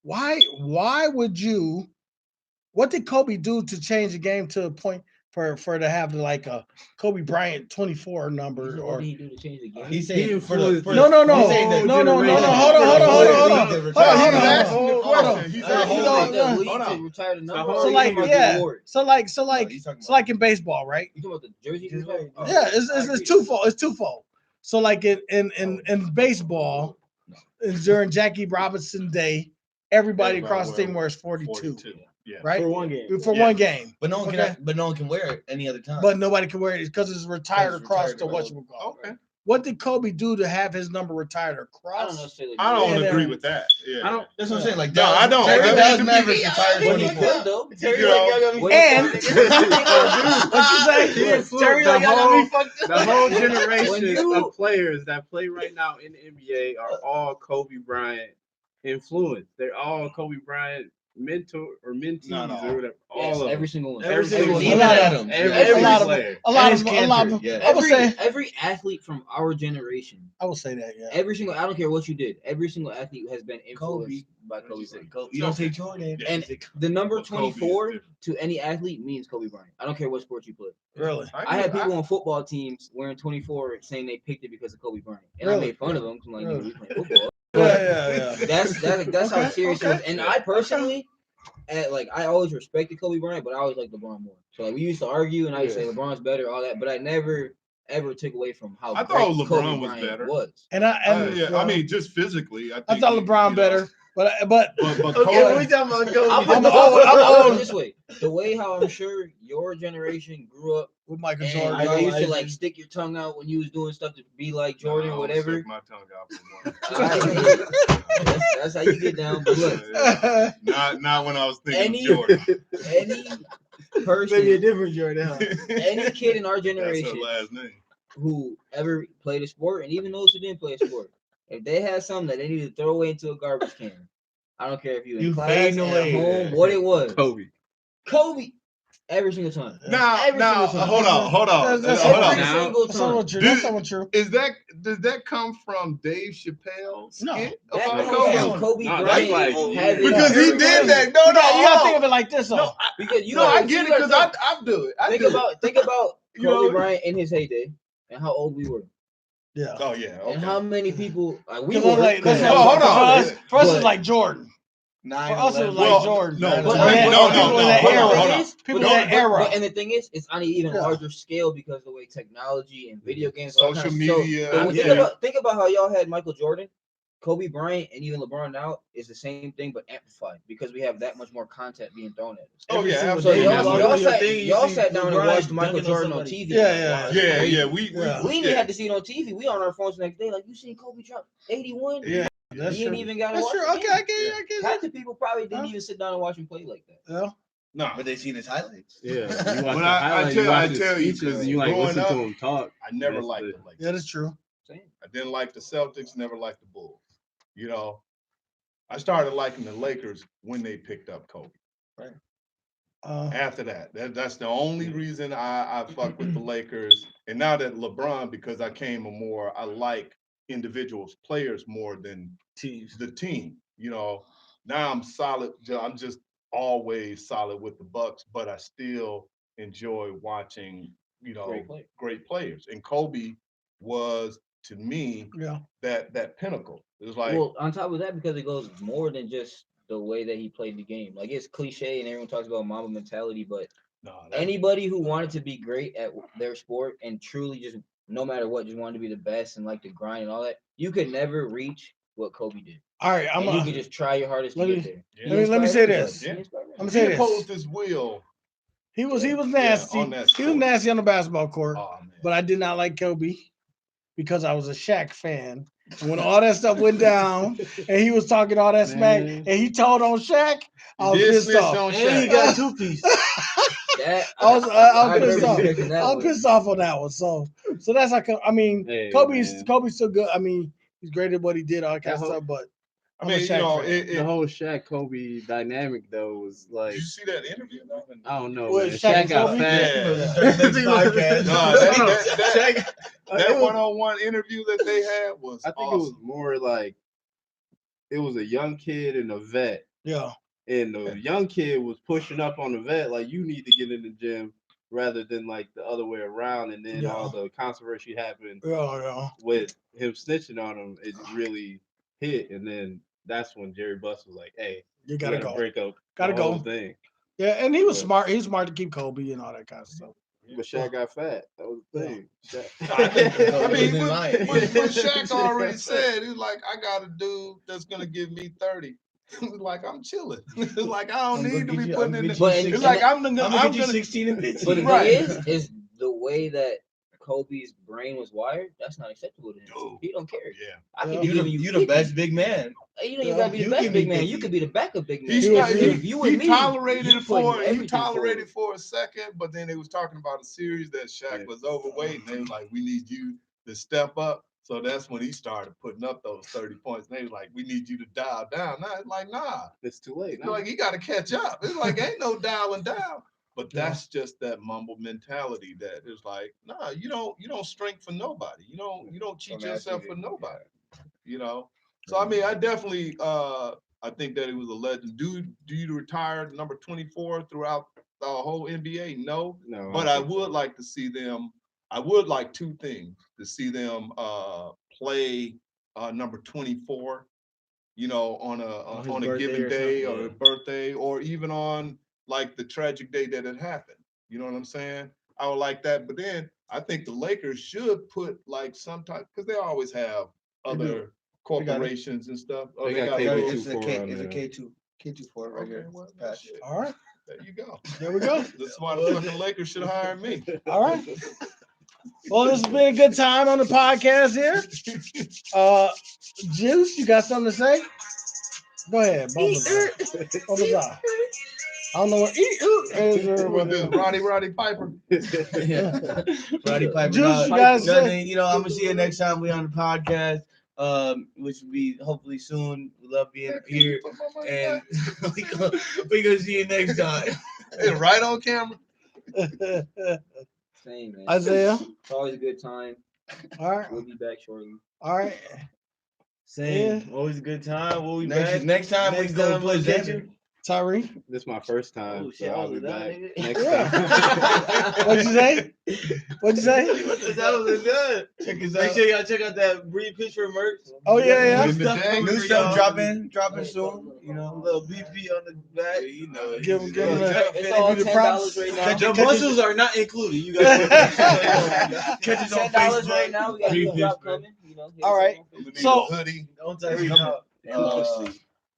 Why would you? What did Kobe do to change the game to a point for to have like a Kobe Bryant 24 number What or did he do to change the game? He's He saying for the influenced for no, the- no, he's saying that no, hold on. Hold on, Hold asking the on. question. He's Hold on. asking He the don't- question. the league Hold to on. retire the number. So or So you like talking about the yeah, awards? so he's talking like in baseball, right? You talking about the jersey? Just retire? like- Oh, Yeah, okay. I it's agree. twofold. It's twofold. So like in baseball, during Jackie Robinson Day, everybody across the team wears 42, Yeah. right? for one game. For Yeah. one game. But no one Okay. can wear it any other time. But nobody can wear it because it's retired Because it's across retired to what across. you call. Okay. What did Kobe do to have his number retired I don't across? necessarily. I don't And, agree with that. Yeah. I don't. That's what I'm saying. Like No, I don't. Terry I mean, Dallas to be- Mavericks retired Well, he 24. could though. You know, When And you- what you say? He influenced Terry, the like, y'all got me whole- fucked up. The whole When generation you- of players that play right now in the NBA are all Kobe Bryant influenced. They're all Kobe Bryant mentor or mentees Not all. or whatever. Yes, All of every them. single one. Every single one. A Even lot of- Adams. Every Yeah, single lot of- player. A lot And of his a lot cancer, of yeah. I would say Every athlete from our generation, I would say that, yeah. every single, I don't care what you did, every single athlete has been influenced Kobe. by Kobe Bryant. You don't say Jordan. Yeah. And the number Well, Kobe is 24 different. to any athlete means Kobe Bryant. I don't care what sport you play. Really. I had people on football teams wearing 24 saying they picked it because of Kobe Bryant. And Really? I made fun of them. 'Cause I'm like, Really? nigga, we playing football. Yeah. That's how Okay, serious it was. And I personally, like I always respected Kobe Bryant, but I always liked LeBron more. So like we used to argue, and I used to say LeBron's better, all that, but I never ever took away from how I great thought LeBron Kobe was Bryant better. was. And I mean, just physically, I thought LeBron better, but But Okay, Kobe, we talking about I'm Kobe. old, I'm I'll put old. it this way: the way how I'm sure your generation grew up, with Michael and Jordan. y'all used to like idolizing. stick your tongue out when you was doing stuff to be like Nah, Jordan, I or don't whatever. stick my tongue out for That's how you get down. But look, Not when I was thinking Any- of Jordan. any Maybe a person, different Jordan. Huh? any kid in our That's her generation last name. who ever played a sport, and even those who didn't play a sport, if they had something that they needed to throw away into a garbage can, I don't care if you in You class, fading at away. home, what it was, Kobe. every single time. Now, Every single time. hold on. That's Hold Every on. Now- single That's somewhat time. true. That's somewhat true. Does that come from Dave Chappelle's No. skit That about comes Kobe? from Kobe No, that's Bryant like- having Because he did that. No, you gotta think of it like this. No, though. Because you no, I gotta- get you it gotta because think- I do it. I think do about You Kobe know- Bryant in his heyday and how old we were, Yeah. Oh yeah. Okay. and how many people like we 'Cause were. I'm like, that's Well, like- hold on. For us, But- it's like Jordan. For us, it was like Well, Jordan. no, But but that- wait, people no, in that hold era. on, hold on. People No, in that but- era. And the thing is, it's on an even Yeah. larger scale because of the way technology and video games, all that Social kind of- media, So, yeah. think about how y'all had Michael Jordan, Kobe Bryant, and even LeBron now is the same thing but amplified because we have that much more content being thrown at us. Oh yeah. So Absolutely. y'all, Absolutely. y'all Your sat, thing, you y'all see sat down and LeBron watched Michael dunking on Jordan on somebody. TV. Yeah, Like, Yeah, crazy. yeah. We We didn't have to see it on TV. We on our phones the next day. Like, you seen Kobe drop 81? Yeah. That's You ain't true. even got to That's watch true. the Okay, game. I get it. Half the people probably didn't Huh? even sit down and watch him play like that. Yeah. No. But they seen his highlights. Yeah, you watch But the I highlights, tell- you watch I his tell you, speeches, 'cause you like growing listen up, to him talk. I never That's liked the- the Lakers. Yeah, that's true. I didn't like the Celtics. Never liked the Bulls. You know, I started liking the Lakers when they picked up Kobe. After that's the only reason I fuck with the Lakers. And now that LeBron, because I like individuals, players more than Teams. the team. You know, now I'm solid. I'm just always solid with the Bucks, but I still enjoy watching, great players. And Kobe was, to me, Yeah. that pinnacle. It was like, Well, on top of that, because it goes more than just the way that he played the game. Like, it's cliche and everyone talks about Mamba mentality, but nah, anybody who wanted to be great at their sport and truly just, no matter what, just wanted to be the best and like to grind and all that, you could never reach what Kobe did. All right, I'm And you gonna could just try your hardest to let me- get there. Yeah. He let me inspired say everybody. this. He Yeah. inspired I'm everybody. gonna he say this. imposed his will He was Yeah, nasty. on that He was sport. nasty on the basketball court. Oh man. But I did not like Kobe because I was a Shaq fan. And when all that stuff went down and he was talking all that smack Man. and he told on Shaq, I was He did pissed snitch off. on And he Shaq. got two piece. That I was remember pissed off. respecting that I was one. pissed off on that one. So that's like I mean, Hey, Kobe's man. still good. I mean, he's great at what he did, all that kind of That whole- stuff. But I I'm mean, a Shaq fan. The whole Shaq Kobe dynamic though was like, Did you see that interview? I don't know, What, man. Shaq Shaq and got Kobe? fat. Yeah. podcast. No, that It was- one-on-one interview that they had was I think awesome. it was more like it was a young kid and a vet, Yeah. and the young kid was pushing up on the vet like, you need to get in the gym rather than like the other way around. And then Yeah. all the controversy happened Yeah. with him snitching on him. It really hit, and then that's when Jerry Buss was like, "Hey, You we gotta gotta go. break up Gotta the whole go. thing." Yeah, and he was But- smart. He was smart to keep Kobe and all that kind of stuff. But Shaq got fat. That was the Yeah. thing. I mean, Wasn't lying. what Shaq already said, he's like, I got a dude that's gonna give me 30. Like, I'm chilling. Like, I don't I'm need to gonna be get you- putting I'm in the. gonna get you It's 16. like I'm I'm gonna gonna get you 16 and 15. But the Right. thing is the way that Kobe's brain was wired. That's not acceptable to him. Dude. He don't care. Yeah. I Yeah. could be You giving you the 50. best big man. You don't even Yeah. gotta be the You best give me big man. 50. You could be the backup big man. He's He was- not, he- If you he and me, tolerated you it putting for he everything tolerated forward. for a second, but then they was talking about a series that Shaq Yeah. was overweight, and they was like, "We need you to step up." So that's when he started putting up those 30 points. And they was like, "We need you to dial down." Now it's like, nah, It's too late. it's now. like he got to catch up. It's like ain't no dialing down. But Yeah. that's just that mumble mentality that is like, nah, you don't strength for nobody. You don't cheat From yourself for athlete, nobody. You know. So I mean, I definitely I think that he was a legend. Do you retire number 24 throughout the whole NBA? No. No, But don't I think so. would like to see them. I would like two things: to see them play number 24, you know, On his on a birthday given or day something, or a yeah. birthday, or even on like the tragic day that it happened. You know what I'm saying? I would like that. But then I think the Lakers should put like some type, because they always have They do. other They got it. corporations and stuff. Oh, They got a cable little- too. It's a for K. on It's a there. K2. K2 right Okay, here. well, Patch. shit. All right. There you go. There we go. That's why the fucking Lakers should hire me. All right. Well, this has been a good time on the podcast here. Juice, you got something to say? Go ahead. Bubbles out. I don't know what is or Who was this? Roddy Piper. Yeah. Roddy Piper. Juice, you guys say? Nothing, you know, I'm gonna see you next time we on the podcast. Which will be hopefully soon. We love being here, and we gonna see you next time. Hey, right on camera. Same, man. Isaiah. It's always a good time. All right. We'll be back shortly. All right. Same. Always a good time. We'll be back. Next time we Next go time play we'll get Xander. Tyree. This is my first time, Oh, so shit, I'll oh, be that back nigga? next Yeah. time. What'd you say? What'd you say? That was good. Check us Make out. sure y'all check out that Breed Pitchfork merch. Oh, yeah, New yeah. stuff coming New for stuff y'all. dropping soon. You A know, little BP on the back. you know. Give him the It's all the $10 props. right now. The muscles are not included. You guys catch us on $10 Facebook. right now. We got a new Breed drop Pittsburgh. coming. You know, hit All us right. up on I'm gonna Facebook. need So- a hoodie. Don't tell you.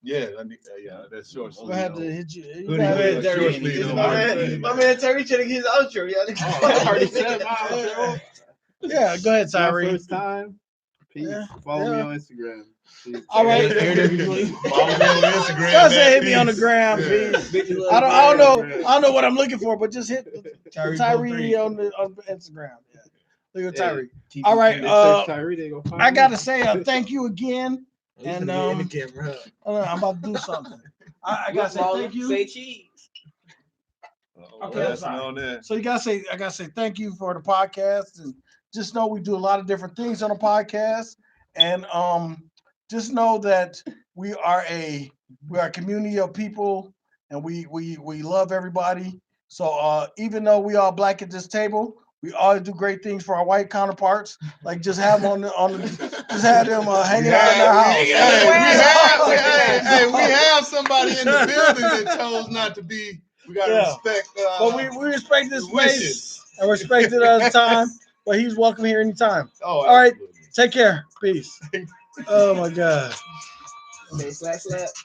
Yeah, I need, yeah, that's short I'm gonna have to sleeve. hit you. You Hoodie, gotta- hoodie, man, Terry, short he sleeve, just- don't my worry. man- my man Terry trying to get his outro. Y'all Oh, I already said my outro. Yeah, go ahead, It's my Tyree. first time. Peace. Yeah, Follow me yeah. on Instagram. Peace. All right. Follow me on Instagram. Y'all say man. hit me on the Peace. gram, Yeah. please. Bitches love I you. don't know what I'm looking for, but just hit Tyree Tyree on Instagram. Yeah. Look at Yeah. Tyree. All right, They search Tyree, they gonna find I me. gotta say thank you again. And, in the camera. I'm about to do something. I gotta say Follow, thank you. Say cheese. Okay, That's I'm sorry. on there. So I gotta say thank you for the podcast, and just know we do a lot of different things on the podcast, and just know that we are a community of people, and we love everybody. So even though we all black at this table, we always do great things for our white counterparts, like just have them just have them hanging out in our house. We have somebody in the building that chose not to be. We gotta Yeah. respect. But we respect this place wishes. and respect it at the time. But he's welcome here anytime. Oh, All right. absolutely. Take care. Peace. Oh my God. Say slap slap.